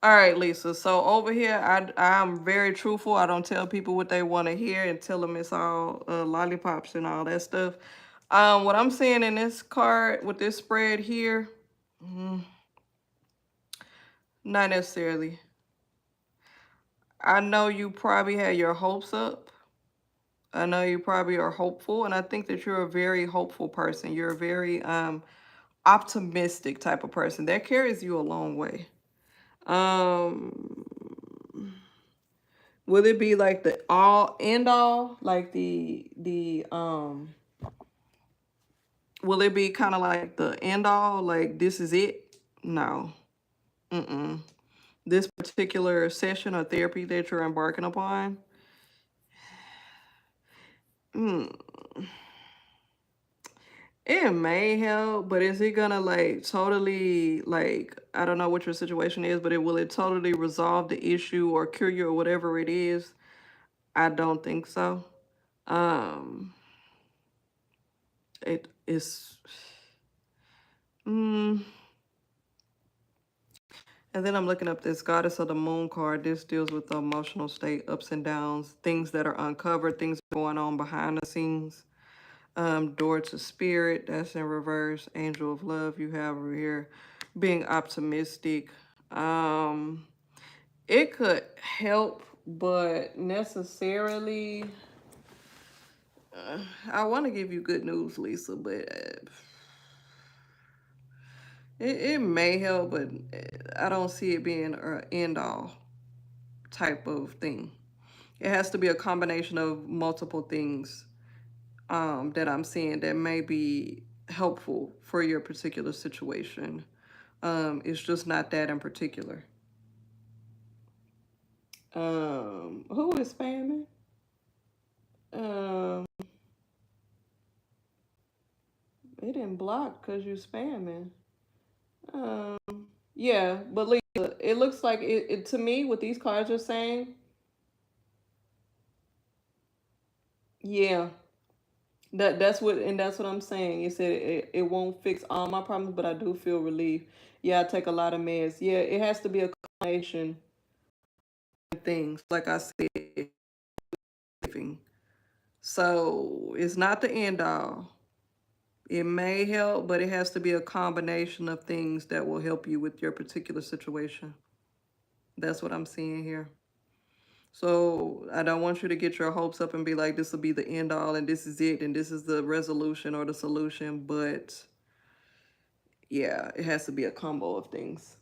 All right, Lisa. So over here, I'm very truthful. I don't tell people what they want to hear and tell them it's all lollipops and all that stuff. What I'm seeing in this card with this spread here, not necessarily. I know you probably had your hopes up. I know you probably are hopeful, and I think that you're a very hopeful person. You're a very optimistic type of person. That carries you a long way. Will it be like the all end all? Like will it be kind of like the end all? Like this is it? No. This particular session or therapy that you're embarking upon, It may help, but is it gonna like totally like I don't know what your situation is, but will it totally resolve the issue or cure you or whatever it is? I don't think so. Um, it is. Mm, and then I'm looking up this Goddess of the Moon card. This deals with the emotional state, ups and downs, things that are uncovered, things going on behind the scenes. Door to Spirit, that's in reverse. Angel of Love, you have over here. Being optimistic. It could help, but necessarily, I want to give you good news, Lisa, but it may help, but I don't see it being an end all type of thing. It has to be a combination of multiple things that I'm seeing that may be helpful for your particular situation. It's just not that in particular. Who is spamming? Um, it didn't block because you spamming. Um, yeah, but Lisa, it looks like it to me what these cards are saying. Yeah, that's what I'm saying. It said it won't fix all my problems, but I do feel relief. Yeah, I take a lot of meds. Yeah, it has to be a combination of things. Like I said, so it's not the end all. It may help, but it has to be a combination of things that will help you with your particular situation. That's what I'm seeing here. So I don't want you to get your hopes up and be like, this will be the end all and this is it and this is the resolution or the solution. But yeah, it has to be a combo of things.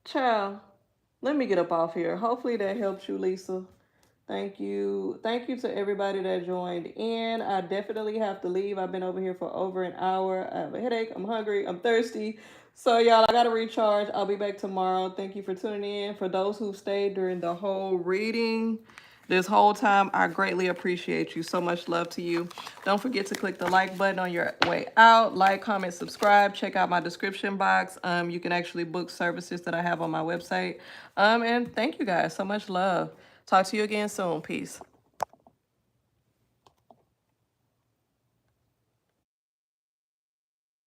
Ciao. Let me get up off here. Hopefully that helps you, Lisa. Thank you. Thank you to everybody that joined in. I definitely have to leave. I've been over here for over an hour. I have a headache. I'm hungry. I'm thirsty. So, y'all, I got to recharge. I'll be back tomorrow. Thank you for tuning in. For those who stayed during the whole reading, this whole time, I greatly appreciate you. So much love to you. Don't forget to click the like button on your way out. Like, comment, subscribe. Check out my description box. You can actually book services that I have on my website. And thank you guys. So much love. Talk to you again soon. Peace.